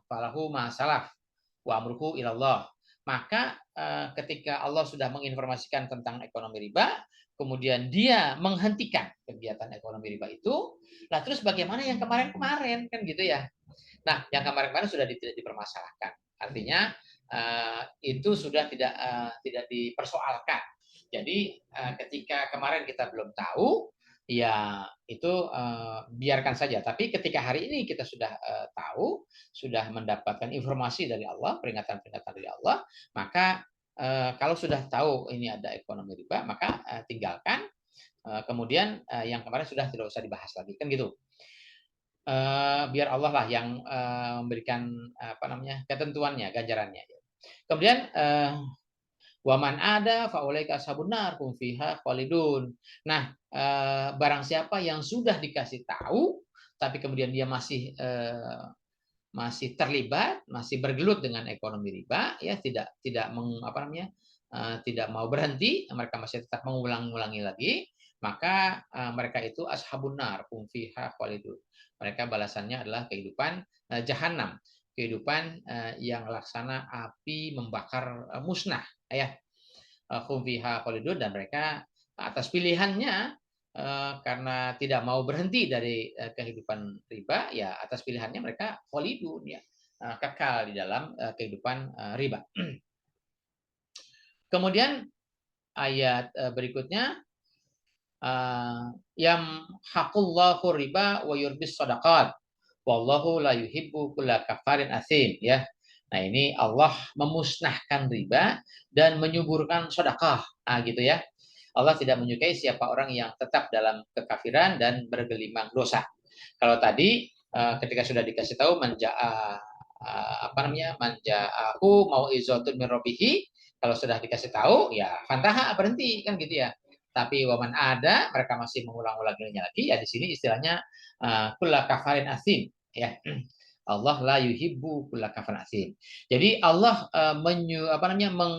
falahu masalaf wa amruhu ilallah. Maka ketika Allah sudah menginformasikan tentang ekonomi riba, kemudian dia menghentikan kegiatan ekonomi riba itu, nah terus bagaimana yang kemarin-kemarin kan gitu ya. Nah, yang kemarin-kemarin sudah tidak dipermasalahkan. Artinya itu sudah tidak dipersoalkan. Jadi ketika kemarin kita belum tahu, ya itu biarkan saja. Tapi ketika hari ini kita sudah tahu, sudah mendapatkan informasi dari Allah, peringatan-peringatan dari Allah, maka kalau sudah tahu ini ada ekonomi riba, maka tinggalkan. Kemudian yang kemarin sudah tidak usah dibahas lagi, kan gitu. Biar Allah lah yang memberikan ketentuannya, ganjarannya. Kemudian waman ada faulaika ashabun nar hum fiha khalidun. Nah, barang siapa yang sudah dikasih tahu tapi kemudian dia masih terlibat, masih bergelut dengan ekonomi riba, ya tidak mau berhenti, mereka masih tetap mengulang-ulangi lagi, maka mereka itu ashabun nar hum fiha khalidun. Mereka balasannya adalah kehidupan jahanam, kehidupan yang laksana api membakar musnah ya. Hum fiha khalidun, dan mereka atas pilihannya karena tidak mau berhenti dari kehidupan riba, ya atas pilihannya mereka khalidun ya, kekal di dalam kehidupan riba. Kemudian ayat berikutnya, yamhaqullahu riba wa yurbis shadaqat wallahu la yuhibbu kulla kafarin asim ya. Nah, ini Allah memusnahkan riba dan menyuburkan sedekah. Nah, gitu ya. Allah tidak menyukai siapa orang yang tetap dalam kekafiran dan bergelimang dosa. Kalau tadi ketika sudah dikasih tahu manja'ahu mau'izatun min rabbih, kalau sudah dikasih tahu ya fantaha, berhenti kan gitu ya. Tapi waman ada, mereka masih mengulang-ulanginya lagi, ya di sini istilahnya kulla kafarin asim ya. Allah la yuhibbu kulla kafarin asim. Jadi Allah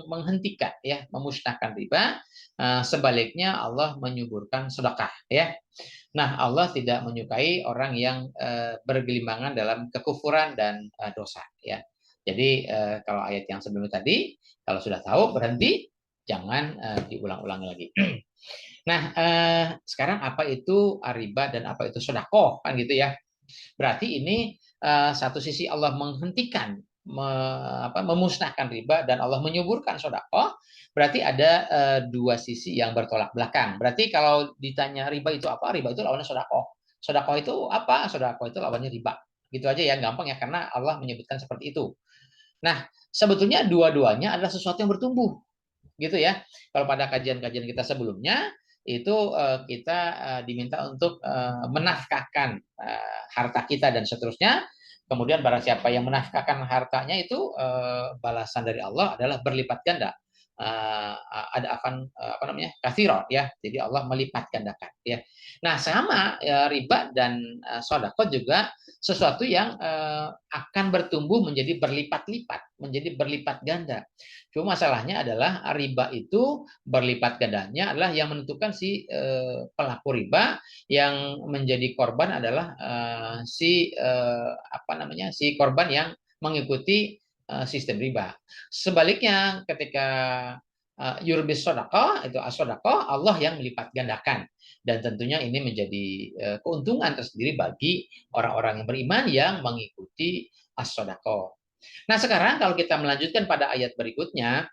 menghentikan ya, memusnahkan riba. Sebaliknya Allah menyuburkan sedekah ya. Nah, Allah tidak menyukai orang yang bergelimbangan dalam kekufuran dan dosa ya. Jadi kalau ayat yang sebelumnya tadi, kalau sudah tahu berhenti, jangan diulang-ulangi lagi. Nah, sekarang apa itu riba dan apa itu sedekah kan gitu ya. Berarti ini satu sisi Allah menghentikan memusnahkan riba dan Allah menyuburkan sedekah, berarti ada dua sisi yang bertolak belakang. Berarti kalau ditanya riba itu apa? Riba itu lawannya sedekah. Sedekah itu apa? Sedekah itu lawannya riba. Gitu aja ya, gampang ya, karena Allah menyebutkan seperti itu. Nah, sebetulnya dua-duanya adalah sesuatu yang bertumbuh, gitu ya. Kalau pada kajian-kajian kita sebelumnya itu kita diminta untuk menafkahkan harta kita dan seterusnya. Kemudian barang siapa yang menafkahkan hartanya itu balasan dari Allah adalah berlipat ganda. Ada apa namanya, kathiro ya, jadi Allah melipat gandakan ya. Nah sama ya, riba dan sodako juga sesuatu yang akan bertumbuh menjadi berlipat-lipat, menjadi berlipat ganda. Cuma masalahnya adalah riba itu berlipat gandanya adalah yang menentukan si pelaku riba, yang menjadi korban adalah si korban yang mengikuti sistem riba. Sebaliknya ketika yurbis sodako itu asodako, Allah yang melipat gandakan, dan tentunya ini menjadi keuntungan tersendiri bagi orang-orang yang beriman yang mengikuti as-sodako. Nah sekarang kalau kita melanjutkan pada ayat berikutnya,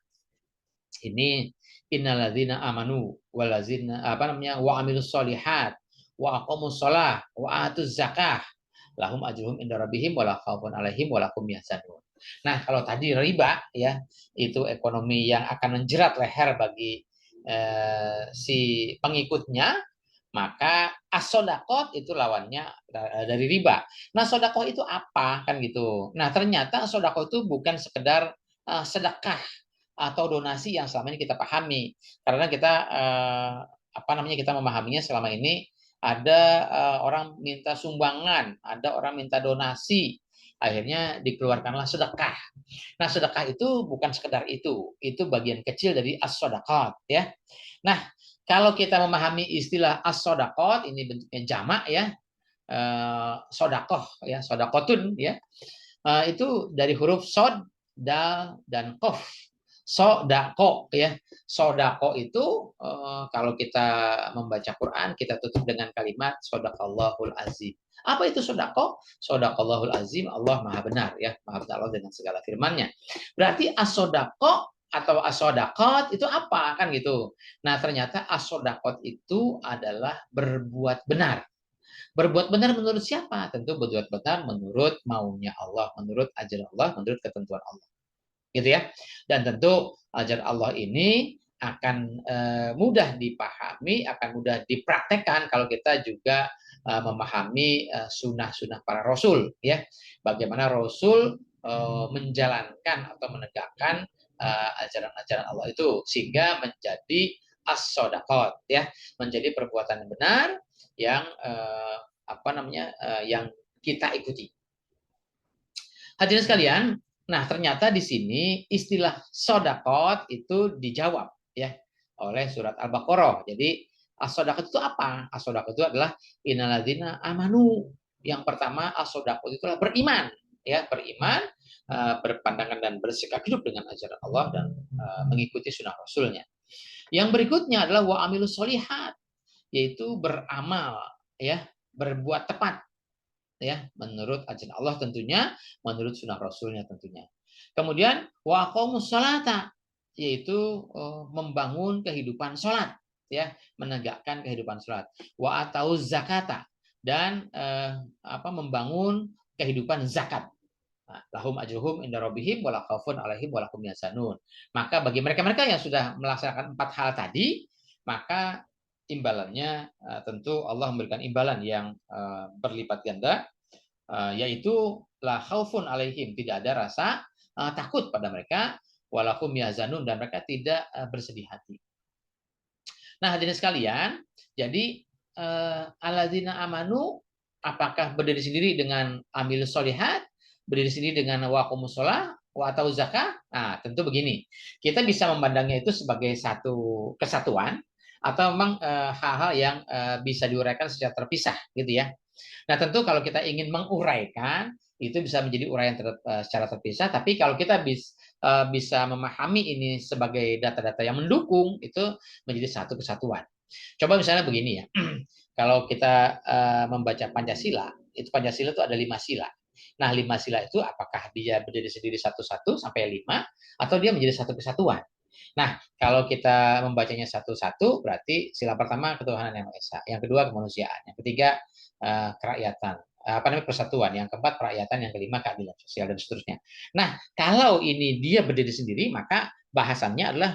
ini innalladzina amanu walazina wa amilus solihat wa aqamus shalah wa atuz zakah lahum ajruhum inda rabbihim wala khaufun alaihim wala hum yahzanun. Nah, kalau tadi riba ya, itu ekonomi yang akan menjerat leher bagi si pengikutnya, maka as-sodakot itu lawannya dari riba. Nah, sodakot itu apa kan gitu. Nah, ternyata sodakot itu bukan sekedar sedekah atau donasi yang selama ini kita pahami. Karena kita kita memahaminya selama ini ada orang minta sumbangan, ada orang minta donasi, akhirnya dikeluarkanlah sedekah. Nah, sedekah itu bukan sekedar itu bagian kecil dari as-sodakot ya. Nah, kalau kita memahami istilah as-sodakot, ini bentuknya jamak ya, sodakoh ya, sodakotun ya, itu dari huruf sod, dal, dan kof. Sodako ya, sodako itu kalau kita membaca Quran kita tutup dengan kalimat sodakallahul azim. Apa itu sodako? Sodakallahul azim, Allah maha benar ya, maha benar Allah dengan segala firman-Nya. Berarti as-sodako atau as-sodakot itu apa kan gitu. Nah ternyata as-sodakot itu adalah berbuat benar. Berbuat benar menurut siapa? Tentu berbuat benar menurut maunya Allah, menurut ajaran Allah, menurut ketentuan Allah. Gitu ya. Dan tentu ajaran Allah ini akan mudah dipahami, akan mudah dipraktekkan kalau kita juga memahami sunnah-sunnah para rasul ya. Bagaimana rasul menjalankan atau menegakkan ajaran-ajaran Allah itu sehingga menjadi as-sodakot ya, menjadi perbuatan yang benar yang yang kita ikuti. Hadirin sekalian, nah ternyata di sini istilah sodakot itu dijawab ya oleh surat Al-Baqarah. Jadi as-sodakot itu apa? As-sodakot itu adalah innalladzina amanu. Yang pertama as-sodakot itu adalah beriman, ya beriman, berpandangan dan bersikap hidup dengan ajaran Allah dan mengikuti sunnah Rasulnya. Yang berikutnya adalah wa amilus solihat, yaitu beramal, ya berbuat tepat ya menurut ajaran Allah tentunya, menurut sunnah Rasulnya tentunya. Kemudian wa aqamus sholata, yaitu membangun kehidupan sholat ya, menegakkan kehidupan sholat. Wa atauz zakata, dan membangun kehidupan zakat. Nah, lahum ajruhum inda rabbihim wala khaufun alaihim wala hum yahzanun. Maka bagi mereka-mereka yang sudah melaksanakan 4 hal tadi, maka imbalannya tentu Allah memberikan imbalan yang berlipat ganda, yaitu la khaufun alaihim, tidak ada rasa takut pada mereka, walahum yahzanun, dan mereka tidak bersedih hati. Nah, hadirin sekalian, jadi alladzina amanu apakah berdiri sendiri dengan amil solihat berdiri sendiri dengan wa aqimus shalah wa atau zakah. Nah, tentu begini. Kita bisa memandangnya itu sebagai satu kesatuan atau memang hal-hal yang bisa diuraikan secara terpisah gitu ya. Nah, tentu kalau kita ingin menguraikan itu bisa menjadi uraian secara terpisah, tapi kalau kita bisa memahami ini sebagai data-data yang mendukung itu menjadi satu kesatuan. Coba misalnya begini ya. Kalau kita membaca Pancasila, itu Pancasila itu ada 5 sila. Nah, 5 sila itu apakah dia berdiri sendiri satu-satu sampai 5 atau dia menjadi satu kesatuan? Nah, kalau kita membacanya satu-satu, berarti sila pertama ketuhanan yang Maha Esa, yang kedua kemanusiaan, yang ketiga kerakyatan, apa namanya persatuan, yang keempat kerakyatan, yang kelima keadilan sosial dan seterusnya. Nah, kalau ini dia berdiri sendiri, maka bahasannya adalah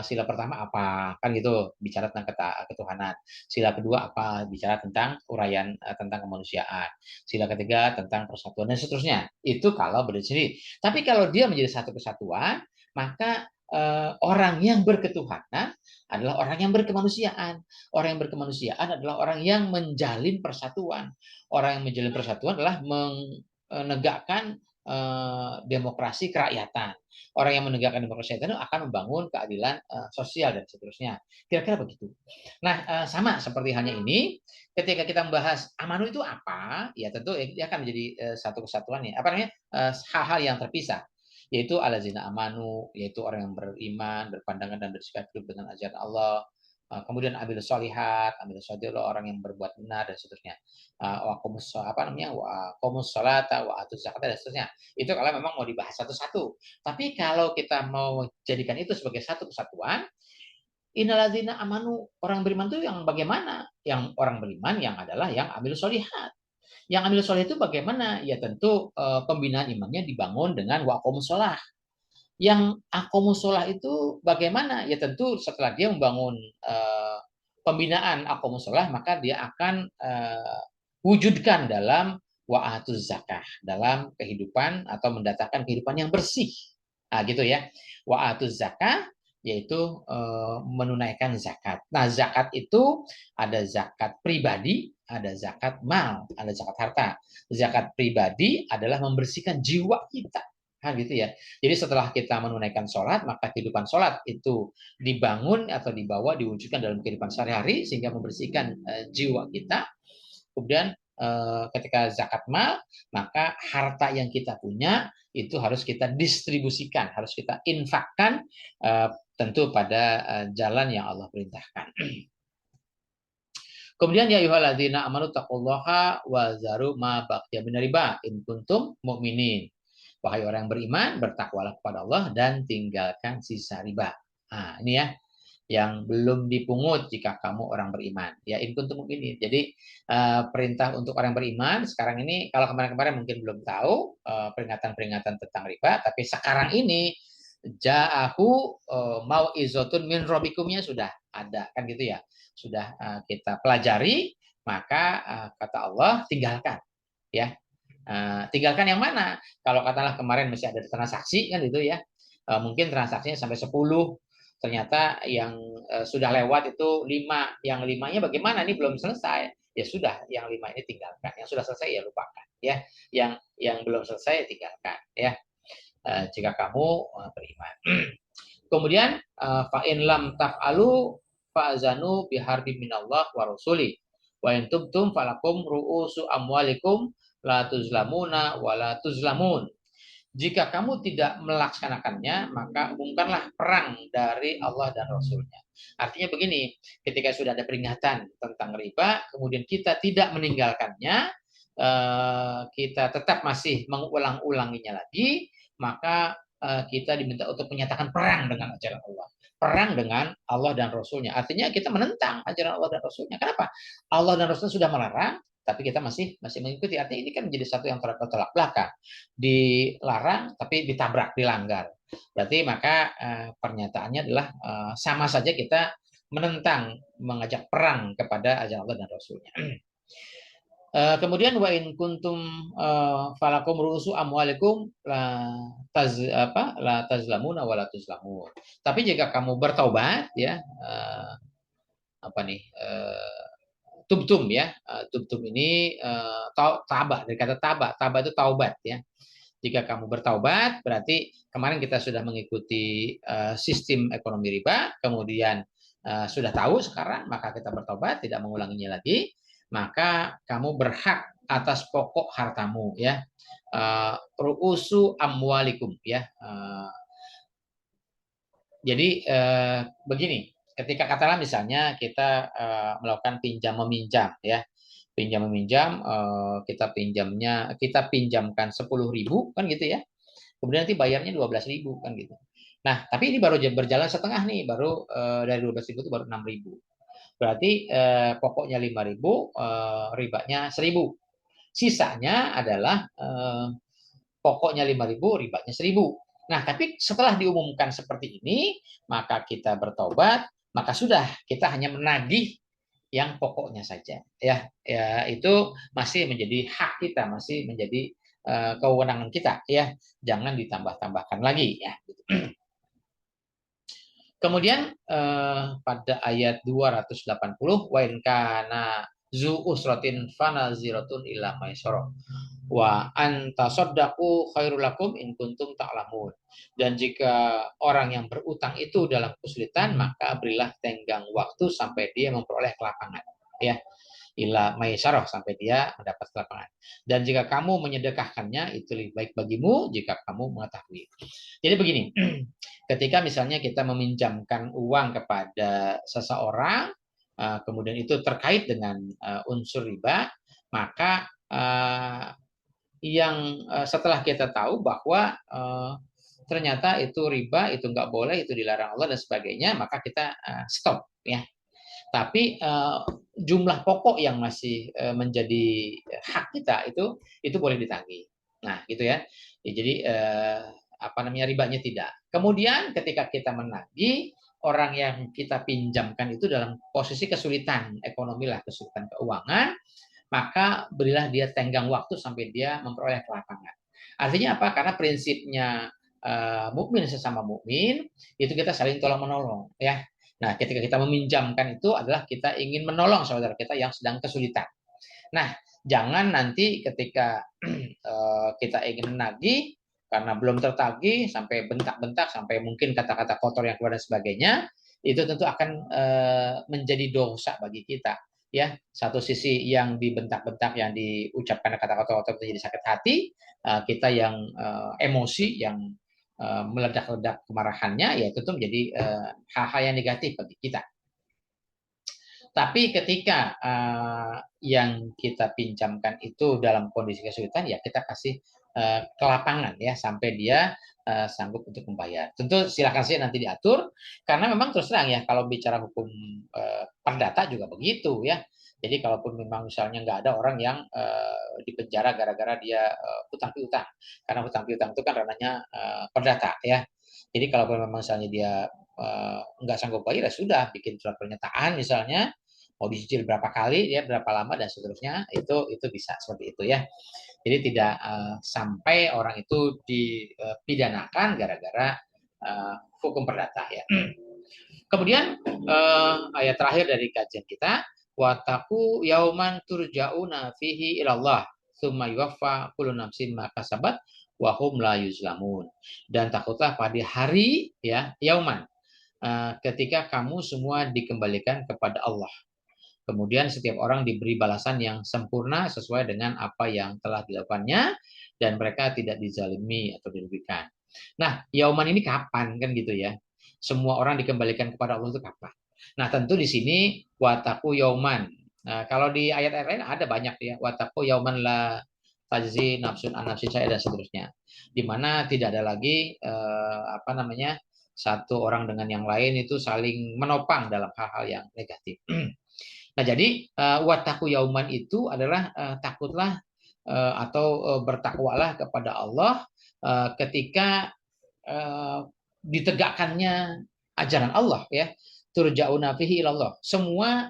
sila pertama apa, kan gitu, bicara tentang ketuhanan. Sila kedua apa, bicara tentang uraian tentang kemanusiaan. Sila ketiga tentang persatuan dan seterusnya. Itu kalau berdiri sendiri. Tapi kalau dia menjadi satu kesatuan, maka orang yang berketuhanan adalah orang yang berkemanusiaan. Orang yang berkemanusiaan adalah orang yang menjalin persatuan. Orang yang menjalin persatuan adalah menegakkan demokrasi kerakyatan. Orang yang menegakkan demokrasi itu akan membangun keadilan sosial dan seterusnya. Kira-kira begitu. Nah, sama seperti halnya ini, ketika kita membahas amanu itu apa, ya tentu dia akan menjadi satu kesatuan ya. Apa namanya? Hal-hal yang terpisah, yaitu alazina amanu, yaitu orang yang beriman, berpandangan dan bersikap hidup dengan ajaran Allah. Kemudian ambil solihat, ambil solihat orang yang berbuat benar dan seterusnya. Wa apa namanya? Wa qomus sholata wa atuz zakat dan seterusnya. Itu kalau memang mau dibahas satu-satu. Tapi kalau kita mau jadikan itu sebagai satu kesatuan, innaladzina amanu, orang beriman itu yang bagaimana? Yang orang beriman yang adalah yang ambil solihat. Yang ambil soleh itu bagaimana? Ya tentu pembinaan imannya dibangun dengan waqomus sholah. Yang aqomus sholah itu bagaimana? Ya tentu setelah dia membangun pembinaan aqomus sholah, maka dia akan wujudkan dalam wa'atuz zakah, dalam kehidupan atau mendatangkan kehidupan yang bersih. Nah, gitu ya. Wa'atuz zakah yaitu menunaikan zakat. Nah, zakat itu ada zakat pribadi, ada zakat mal, ada zakat harta. Zakat pribadi adalah membersihkan jiwa kita. Nah, gitu ya. Jadi setelah kita menunaikan sholat, maka kehidupan sholat itu dibangun atau dibawa, diwujudkan dalam kehidupan sehari-hari sehingga membersihkan jiwa kita. Kemudian ketika zakat mal, maka harta yang kita punya itu harus kita distribusikan, harus kita infakkan tentu pada jalan yang Allah perintahkan. Kemudian ya ayyuhalladzina amanu taqullaha wa zaru ma baqiya minar riba in kuntum mu'minin. Wahai orang yang beriman, bertakwalah kepada Allah dan tinggalkan sisa riba. Nah, ini ya yang belum dipungut jika kamu orang beriman. Ya, in kuntum mu'minin. Jadi perintah untuk orang beriman sekarang ini, kalau kemarin-kemarin mungkin belum tahu peringatan-peringatan tentang riba, tapi sekarang ini ja'ahu mau'izatun min rabbikumnya sudah ada kan gitu ya. Sudah kita pelajari, maka kata Allah tinggalkan ya. Tinggalkan yang mana? Kalau katakanlah kemarin masih ada transaksi kan gitu ya. Mungkin transaksinya sampai 10, ternyata yang sudah lewat itu 5, yang 5-nya bagaimana? Ini belum selesai. Ya sudah, yang 5 ini tinggalkan. Yang sudah selesai ya lupakan ya. Yang belum selesai tinggalkan ya. Jika kamu beriman. Kemudian fa in lam taf'alu fa'zanu biharbi minallah wa rasuli. Wa in tubtum falakum ru'usu amwalikum la tuzlamuna wa la tuzlamun. Jika kamu tidak melaksanakannya, maka umumkanlah perang dari Allah dan Rasulnya. Artinya begini, ketika sudah ada peringatan tentang riba, kemudian kita tidak meninggalkannya, kita tetap masih mengulang-ulanginya lagi, maka kita diminta untuk menyatakan perang dengan ajaran Allah. Perang dengan Allah dan Rasulnya. Artinya kita menentang ajaran Allah dan Rasulnya. Kenapa? Allah dan Rasulnya sudah melarang, tapi kita masih mengikuti. Artinya ini kan menjadi satu yang bertolak belakang. Dilarang tapi ditabrak, dilanggar. Berarti maka pernyataannya adalah sama saja kita menentang, mengajak perang kepada ajaran Allah dan Rasulnya. Kemudian wa in kuntum falakum ru'usu amwalikum la tazlamuna wa la tuzlamun. Tapi jika kamu bertaubat ya apa nih tubtum ya. Tubtum ini tabah, dari kata tabah. Tabah itu taubat ya. Jika kamu bertaubat, berarti kemarin kita sudah mengikuti sistem ekonomi riba, kemudian sudah tahu sekarang, maka kita bertobat, tidak mengulanginya lagi, maka kamu berhak atas pokok hartamu, ya. Ru'usu amwalikum, ya. Jadi begini, ketika katakanlah misalnya kita melakukan pinjam meminjam, ya, pinjam meminjam, kita pinjamkan 10.000 kan gitu ya, kemudian nanti bayarnya 12.000 kan gitu. Nah, tapi ini baru berjalan setengah nih, baru dari 12.000 itu baru 6.000. Berarti pokoknya 5.000, ribanya 1.000. Sisanya adalah pokoknya 5.000, ribanya 1.000. Nah, tapi setelah diumumkan seperti ini, maka kita bertobat, maka sudah kita hanya menagih yang pokoknya saja, ya. Ya, itu masih menjadi hak kita, masih menjadi kewenangan kita, ya. Jangan ditambah-tambahkan lagi, ya. Kemudian pada ayat 280, wa in kana zu usratin fanaziratun ila maisara wa anta saddaqu khairul lakum in kuntum ta'lamun. Dan jika orang yang berutang itu dalam kesulitan, maka berilah tenggang waktu sampai dia memperoleh kelapangan, ya. Ila maisarah, sampai dia mendapat kelapangan. Dan jika kamu menyedekahkannya, itu lebih baik bagimu jika kamu mengetahui. Jadi begini, ketika misalnya kita meminjamkan uang kepada seseorang, kemudian itu terkait dengan unsur riba, maka yang setelah kita tahu bahwa ternyata itu riba, itu nggak boleh, itu dilarang Allah dan sebagainya, maka kita stop, ya. Tapi jumlah pokok yang masih menjadi hak kita itu boleh ditagih. Nah, gitu ya. Jadi apa namanya, ribanya tidak. Kemudian ketika kita menagih, orang yang kita pinjamkan itu dalam posisi kesulitan ekonomi lah, kesulitan keuangan, maka berilah dia tenggang waktu sampai dia memperoleh kelapangan. Artinya apa? Karena prinsipnya mukmin sesama mukmin itu kita saling tolong menolong, ya. Nah, ketika kita meminjamkan itu adalah kita ingin menolong saudara kita yang sedang kesulitan. Nah, jangan nanti ketika kita ingin menagih karena belum tertagih sampai bentak-bentak, sampai mungkin kata-kata kotor yang keluar dan sebagainya, itu tentu akan menjadi dosa bagi kita, ya. Satu sisi yang dibentak-bentak, yang diucapkan kata-kata kotor itu jadi sakit hati, kita yang emosi, yang meledak-ledak kemarahannya, ya itu tuh menjadi hal-hal yang negatif bagi kita. Tapi ketika yang kita pinjamkan itu dalam kondisi kesulitan, ya kita kasih kelapangan, ya, sampai dia sanggup untuk membayar. Tentu silakan sih nanti diatur, karena memang terus terang ya, kalau bicara hukum perdata juga begitu, ya. Jadi kalaupun memang misalnya nggak ada orang yang dipenjara gara-gara dia hutang piutang, karena hutang piutang itu kan ranahnya perdata, ya. Jadi kalaupun memang misalnya dia nggak sanggup bayar, ya sudah, bikin surat pernyataan misalnya, mau dicicil berapa kali, ya berapa lama dan seterusnya, itu bisa seperti itu, ya. Jadi tidak sampai orang itu dipidanakan gara-gara hukum perdata, ya. Kemudian ayat terakhir dari kajian kita, wataku yauman turja'una fihi ilallah tsumma yuwaffa kullu nafsin ma kasabat wa hum la yuzlamun. Dan takutlah pada hari, ya, yauman, ketika kamu semua dikembalikan kepada Allah. Kemudian setiap orang diberi balasan yang sempurna sesuai dengan apa yang telah dilakukannya, dan mereka tidak dizalimi atau dirugikan. Nah, yauman ini kapan, kan gitu ya? Semua orang dikembalikan kepada Allah itu kapan? Nah, tentu di sini wataku yauman. Nah, kalau di ayat-ayat lain ada banyak ya, wataku yauman la tajzi nafsun an nafsin saya dan seterusnya. Di mana tidak ada lagi apa namanya? Satu orang dengan yang lain itu saling menopang dalam hal-hal yang negatif. Nah, jadi wataku yauman itu adalah takutlah atau bertakwalah kepada Allah ketika ditegakkannya ajaran Allah, ya. Turja'una fihi ilallah. Semua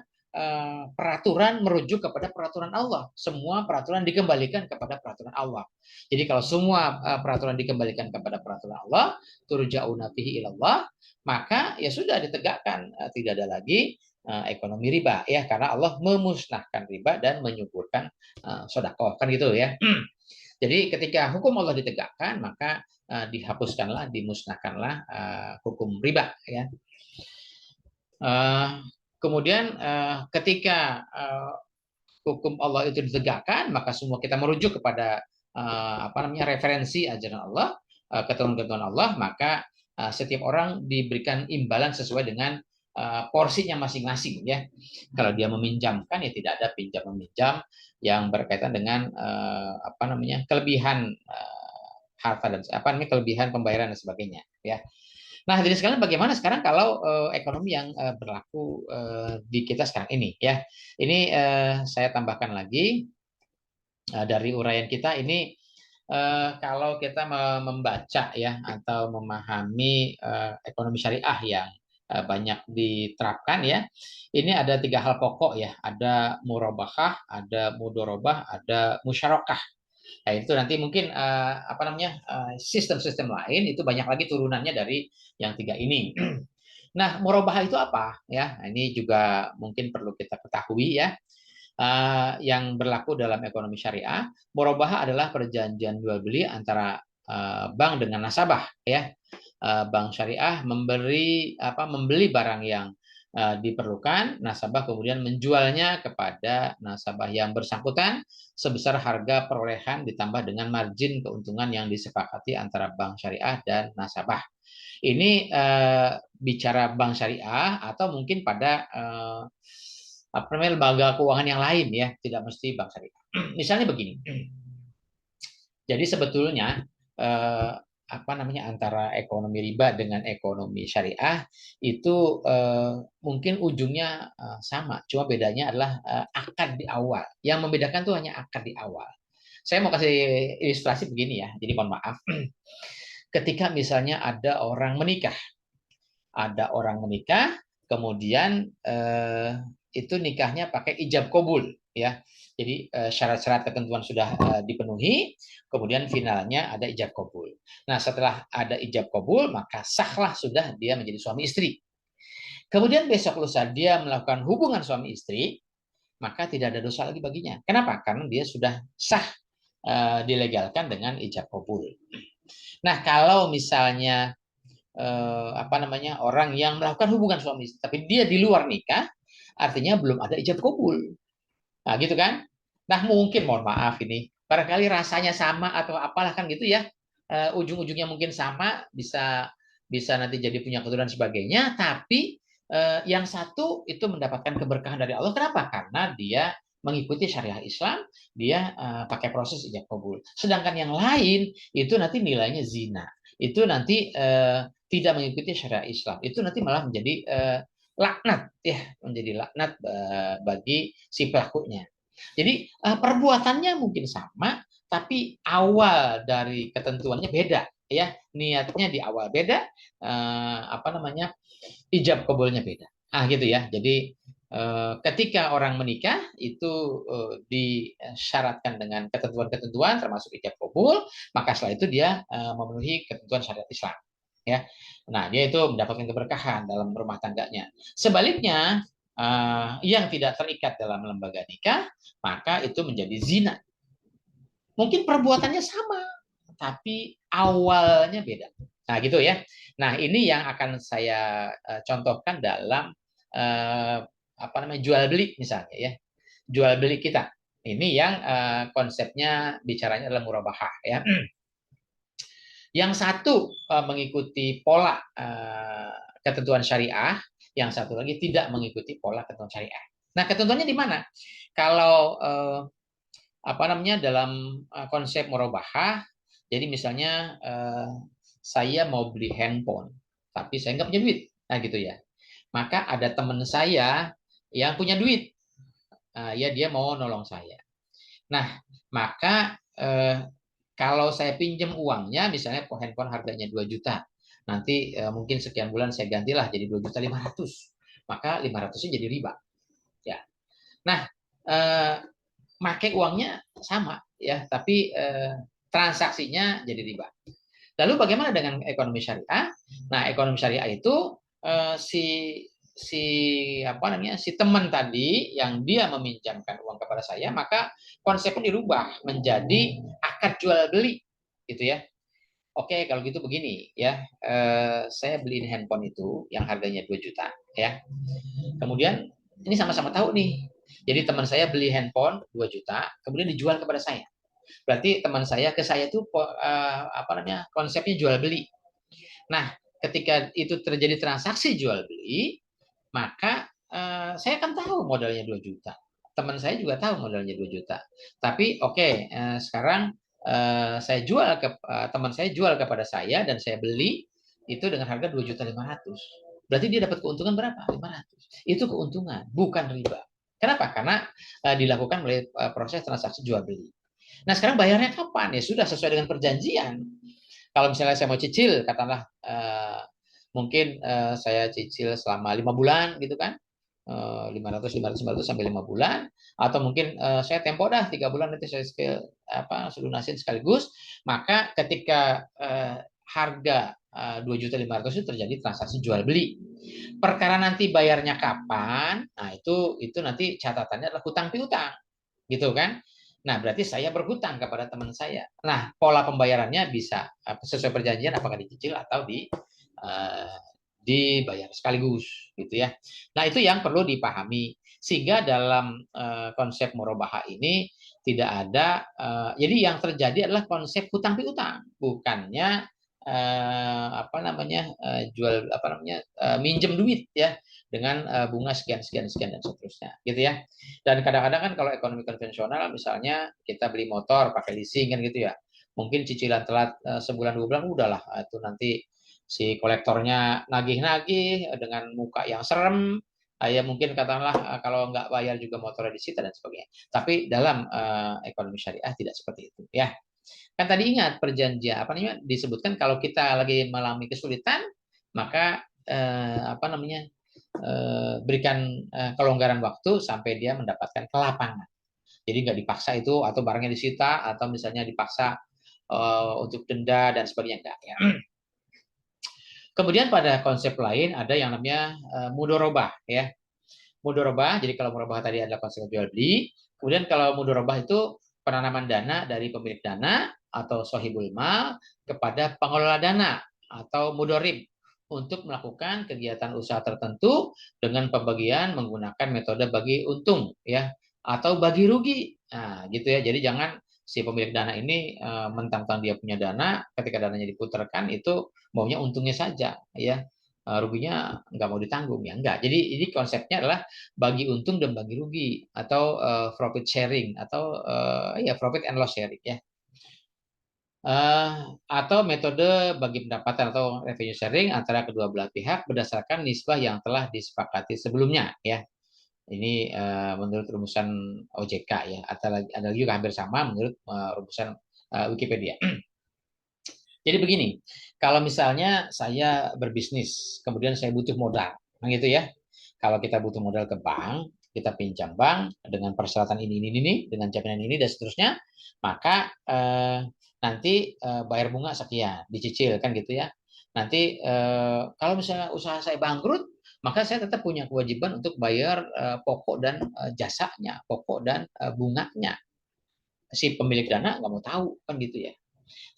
peraturan merujuk kepada peraturan Allah. Semua peraturan dikembalikan kepada peraturan Allah. Jadi kalau semua peraturan dikembalikan kepada peraturan Allah, turja'una fihi ilallah, maka ya sudah ditegakkan, tidak ada lagi ekonomi riba, ya, karena Allah memusnahkan riba dan menyuburkan sedekah, kan gitu ya. Jadi ketika hukum Allah ditegakkan, maka dihapuskanlah, dimusnahkanlah hukum riba, ya. Kemudian ketika hukum Allah itu ditegakkan, maka semua kita merujuk kepada referensi ajaran Allah, ketentuan Allah, maka setiap orang diberikan imbalan sesuai dengan porsinya masing-masing, ya. Kalau dia meminjamkan, ya tidak ada pinjam meminjam yang berkaitan dengan kelebihan harta dan kelebihan pembayaran dan sebagainya, ya. Nah, jadi sekalian bagaimana sekarang kalau ekonomi yang berlaku di kita sekarang ini, ya. Ini saya tambahkan lagi dari uraian kita ini, kalau kita membaca, ya, atau memahami ekonomi syariah yang banyak diterapkan, ya. Ini ada 3 hal pokok, ya. Ada murabahah, ada mudorobah, ada musyarakah. Nah, itu nanti mungkin sistem-sistem lain itu banyak lagi turunannya dari yang 3 ini. Nah, murabahah itu apa, ya? Nah, ini juga mungkin perlu kita ketahui, ya. Yang berlaku dalam ekonomi syariah, murabahah adalah perjanjian jual beli antara bank dengan nasabah, ya. Bank syariah membeli barang yang diperlukan, nasabah kemudian menjualnya kepada nasabah yang bersangkutan sebesar harga perolehan ditambah dengan margin keuntungan yang disepakati antara bank syariah dan nasabah. Ini bicara bank syariah atau mungkin pada lembaga keuangan yang lain, ya, tidak mesti bank syariah. Misalnya begini. Jadi sebetulnya antara ekonomi riba dengan ekonomi syariah itu mungkin ujungnya sama, cuma bedanya adalah akad di awal. Yang membedakan tuh hanya akad di awal. Saya mau kasih ilustrasi begini, ya. Jadi mohon maaf. Ketika misalnya ada orang menikah, kemudian itu nikahnya pakai ijab kabul, ya. Jadi syarat-syarat ketentuan sudah dipenuhi, kemudian finalnya ada ijab kabul. Nah, setelah ada ijab kabul, maka sahlah sudah dia menjadi suami istri. Kemudian besok lusa dia melakukan hubungan suami istri, maka tidak ada dosa lagi baginya. Kenapa? Karena dia sudah sah dilegalkan dengan ijab kabul. Nah, kalau misalnya orang yang melakukan hubungan suami istri, tapi dia di luar nikah, artinya belum ada ijab kabul. Nah, gitu kan? Nah, mungkin mohon maaf ini, barangkali rasanya sama atau apalah kan gitu, ya. Ujung-ujungnya mungkin sama, bisa nanti jadi punya keturunan sebagainya, tapi yang satu itu mendapatkan keberkahan dari Allah. Kenapa? Karena dia mengikuti syariah Islam, dia pakai proses ijab kabul. Sedangkan yang lain itu nanti nilainya zina. Itu nanti tidak mengikuti syariah Islam. Itu nanti malah menjadi laknat, ya, menjadi laknat bagi si pelakunya. Jadi perbuatannya mungkin sama, tapi awal dari ketentuannya beda, ya. Niatnya di awal beda, ijab kabulnya beda. Gitu, ya. Jadi ketika orang menikah itu disyaratkan dengan ketentuan-ketentuan termasuk ijab kabul, maka setelah itu dia memenuhi ketentuan syariat Islam, ya. Nah, dia itu mendapatkan keberkahan dalam rumah tangganya. Sebaliknya, yang tidak terikat dalam lembaga nikah, maka itu menjadi zina. Mungkin perbuatannya sama, tapi awalnya beda. Nah, gitu, ya. Nah, ini yang akan saya contohkan dalam jual beli misalnya, ya. Jual beli kita. Ini yang konsepnya bicaranya adalah murabahah, ya. Yang satu mengikuti pola ketentuan syariah, yang satu lagi tidak mengikuti pola ketentuan syariah. Nah, ketentuannya di mana? Kalau dalam konsep murabahah, jadi misalnya saya mau beli handphone, tapi saya nggak punya duit, nah gitu, ya. Maka ada teman saya yang punya duit, ya, dia mau nolong saya. Nah, maka kalau saya pinjam uangnya, misalnya handphone harganya 2 juta, nanti mungkin sekian bulan saya gantilah jadi 2.500.000, maka 500-nya jadi riba, ya. Nah, pakai uangnya sama, ya, tapi transaksinya jadi riba. Lalu bagaimana dengan ekonomi syariah? Nah, ekonomi syariah itu si teman tadi yang dia meminjamkan uang kepada saya, maka konsepnya dirubah menjadi akad akad jual beli, gitu ya. Oke, kalau gitu begini ya, saya beliin handphone itu yang harganya 2 juta ya. Kemudian ini sama-sama tahu nih. Jadi teman saya beli handphone 2 juta, kemudian dijual kepada saya. Berarti teman saya ke saya itu apa namanya? Konsepnya jual beli. Nah, ketika itu terjadi transaksi jual beli, maka saya kan tahu modalnya 2 juta. Teman saya juga tahu modalnya 2 juta. Tapi oke, sekarang saya jual ke teman saya jual kepada saya dan saya beli itu dengan harga 2.500.000. Berarti dia dapat keuntungan berapa? 500. Itu keuntungan, bukan riba. Kenapa? Karena dilakukan melalui proses transaksi jual beli. Nah, sekarang bayarnya kapan? Ya sudah sesuai dengan perjanjian. Kalau misalnya saya mau cicil, katakanlah mungkin saya cicil selama 5 bulan gitu kan, 500 sampai 5 bulan, atau mungkin saya tempo dah 3 bulan nanti saya lunasin sekaligus. Maka ketika harga 2.500.000 itu terjadi transaksi jual beli. Perkara nanti bayarnya kapan, nah itu nanti catatannya adalah hutang piutang, gitu kan. Nah, berarti saya berhutang kepada teman saya. Nah, pola pembayarannya bisa sesuai perjanjian, apakah dicicil atau dibayar sekaligus, gitu ya. Nah, itu yang perlu dipahami. Sehingga dalam konsep murabahah ini tidak ada, jadi yang terjadi adalah konsep hutang piutang, bukannya minjem duit ya dengan bunga sekian sekian sekian dan seterusnya, gitu ya. Dan kadang-kadang kan kalau ekonomi konvensional, misalnya kita beli motor pakai leasing kan gitu ya, mungkin cicilan telat sebulan 2 bulan udahlah, itu nanti si kolektornya nagih-nagih dengan muka yang serem, ya mungkin katakanlah kalau nggak bayar juga motornya disita dan sebagainya. Tapi dalam ekonomi syariah tidak seperti itu ya. Kan tadi ingat perjanjian apa namanya disebutkan kalau kita lagi mengalami kesulitan, maka berikan kelonggaran waktu sampai dia mendapatkan kelapangan. Jadi nggak dipaksa itu, atau barangnya disita, atau misalnya dipaksa untuk denda dan sebagainya, enggak ya. Kemudian pada konsep lain ada yang namanya mudorobah ya. Mudorobah, jadi kalau mudorobah tadi adalah konsep jual beli. Kemudian kalau mudorobah itu penanaman dana dari pemilik dana atau sohibul mal kepada pengelola dana atau mudorib untuk melakukan kegiatan usaha tertentu dengan pembagian menggunakan metode bagi untung ya atau bagi rugi. Nah, gitu ya. Jadi jangan si pemilik dana ini mentang-mentang dia punya dana, ketika dananya diputarkan itu maunya untungnya saja ya. Ruginya nggak mau ditanggung ya enggak. Jadi ini konsepnya adalah bagi untung dan bagi rugi atau profit sharing atau ya profit and loss sharing ya. Atau metode bagi pendapatan atau revenue sharing antara kedua belah pihak berdasarkan nisbah yang telah disepakati sebelumnya ya. Ini menurut rumusan OJK ya. Ada juga hampir sama menurut rumusan Wikipedia. Jadi begini, kalau misalnya saya berbisnis, kemudian saya butuh modal, nah gitu ya. Kalau kita butuh modal ke bank, kita pinjam bank dengan persyaratan ini, dengan jaminan ini dan seterusnya, maka nanti bayar bunga sekian, dicicil kan gitu ya. Nanti kalau misalnya usaha saya bangkrut, maka saya tetap punya kewajiban untuk bayar pokok dan jasanya, pokok dan bunganya. Si pemilik dana nggak mau tahu kan gitu ya.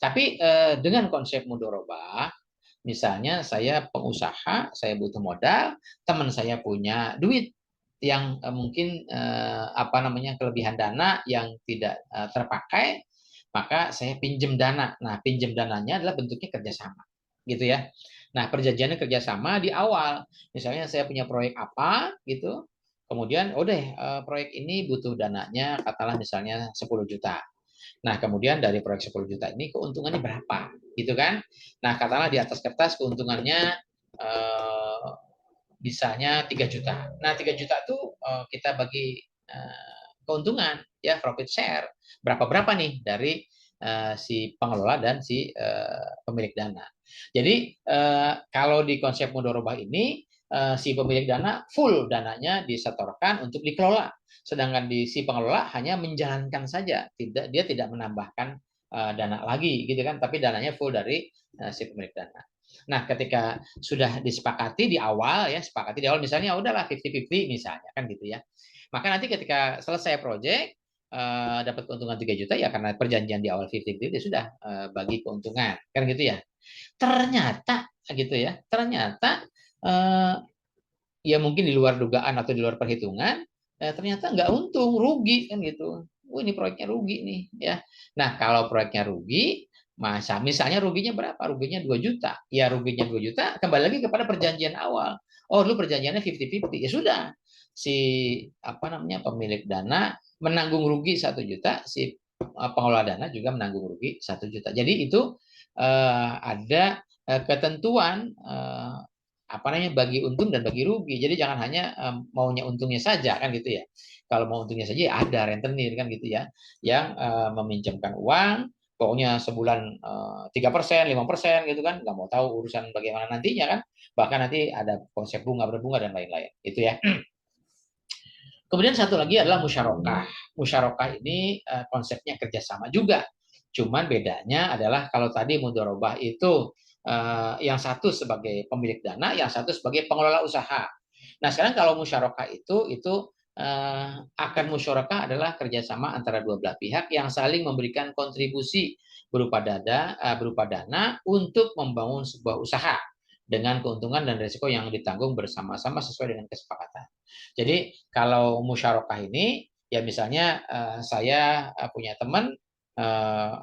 Tapi dengan konsep mudorobah, misalnya saya pengusaha, saya butuh modal, teman saya punya duit yang mungkin kelebihan dana yang tidak terpakai, maka saya pinjam dana. Nah, pinjam dananya adalah bentuknya kerjasama, gitu ya. Nah, perjanjiannya kerjasama di awal. Misalnya saya punya proyek apa, gitu. Kemudian, proyek ini butuh dananya, katakanlah misalnya 10 juta. Nah, kemudian dari proyek 10 juta ini keuntungannya berapa, gitu kan? Nah, katakanlah di atas kertas keuntungannya bisanya 3 juta. Nah, 3 juta itu kita bagi keuntungan, ya profit share. Berapa-berapa nih dari si pengelola dan si pemilik dana. Jadi, kalau di konsep mudorobah ini, si pemilik dana full dananya disetorkan untuk dikelola. Sedangkan di si pengelola hanya menjalankan saja, dia tidak menambahkan dana lagi gitu kan, tapi dananya full dari si pemilik dana. Nah, ketika sudah disepakati di awal misalnya udahlah 50-50 misalnya kan gitu ya. Maka nanti ketika selesai proyek dapat keuntungan 3 juta ya karena perjanjian di awal 50-50 ya sudah bagi keuntungan kan gitu ya. Ternyata gitu ya, ternyata eh, ya mungkin di luar dugaan atau di luar perhitungan, ternyata nggak untung, rugi kan gitu. Oh, ini proyeknya rugi nih ya. Nah, kalau proyeknya rugi, masa misalnya ruginya berapa? Ruginya 2 juta. Ya ruginya 2 juta kembali lagi kepada perjanjian awal. Oh, dulu perjanjiannya 50-50. Ya sudah. Si apa namanya pemilik dana menanggung rugi 1 juta, si pengelola dana juga menanggung rugi 1 juta. Jadi itu ada ketentuan apa namanya bagi untung dan bagi rugi. Jadi jangan hanya maunya untungnya saja kan gitu ya. Kalau mau untungnya saja ya ada rentenir kan gitu ya, yang meminjamkan uang, pokoknya sebulan 3%, 5% gitu kan, nggak mau tahu urusan bagaimana nantinya kan. Bahkan nanti ada konsep bunga berbunga dan lain-lain. Itu ya. Kemudian satu lagi adalah musyarakah. Musyarakah ini konsepnya kerjasama juga. Cuman bedanya adalah kalau tadi mudharabah itu yang satu sebagai pemilik dana, yang satu sebagai pengelola usaha. Nah sekarang kalau musyarakah itu akan musyarakah adalah kerjasama antara dua belah pihak yang saling memberikan kontribusi berupa dana untuk membangun sebuah usaha dengan keuntungan dan risiko yang ditanggung bersama-sama sesuai dengan kesepakatan. Jadi kalau musyarakah ini ya misalnya saya punya teman,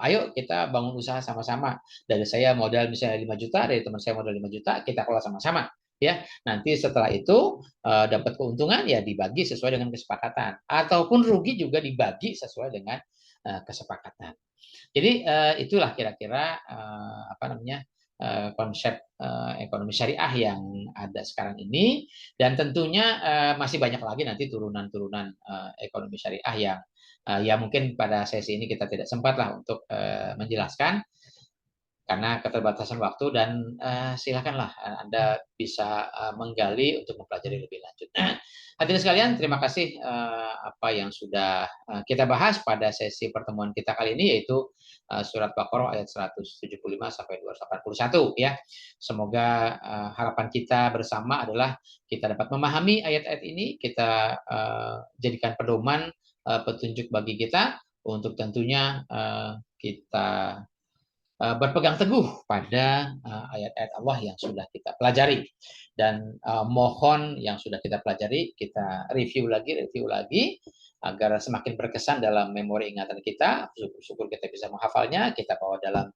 ayo kita bangun usaha sama-sama. Dari saya modal misalnya 5 juta, dari teman saya modal 5 juta, kita kelola sama-sama. Ya, nanti setelah itu dapat keuntungan ya dibagi sesuai dengan kesepakatan, ataupun rugi juga dibagi sesuai dengan kesepakatan. Jadi itulah kira-kira apa namanya konsep ekonomi syariah yang ada sekarang ini, dan tentunya masih banyak lagi nanti turunan-turunan ekonomi syariah yang ya mungkin pada sesi ini kita tidak sempat lah untuk menjelaskan karena keterbatasan waktu, dan silakanlah Anda bisa menggali untuk mempelajari lebih lanjut. Hadirin sekalian, terima kasih apa yang sudah kita bahas pada sesi pertemuan kita kali ini, yaitu surat Baqarah ayat 175 sampai 281 ya. Semoga harapan kita bersama adalah kita dapat memahami ayat-ayat ini, kita jadikan pedoman petunjuk bagi kita untuk tentunya kita berpegang teguh pada ayat-ayat Allah yang sudah kita pelajari, dan mohon yang sudah kita pelajari kita review lagi agar semakin berkesan dalam memori ingatan kita. Syukur kita bisa menghafalnya, kita bawa dalam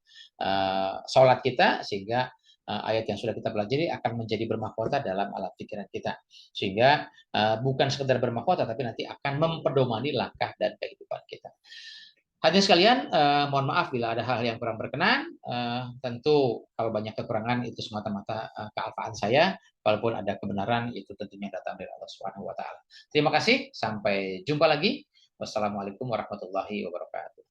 sholat kita, sehingga ayat yang sudah kita pelajari akan menjadi bermahkota dalam alam pikiran kita, sehingga bukan sekedar bermahkota tapi nanti akan mempedomani langkah dan kehidupan kita. Hadirin sekalian, mohon maaf bila ada hal yang kurang berkenan. Tentu kalau banyak kekurangan itu semata-mata kealpaan saya. Walaupun ada kebenaran itu tentunya datang dari Allah Subhanahu wa taala. Terima kasih, sampai jumpa lagi. Wassalamualaikum warahmatullahi wabarakatuh.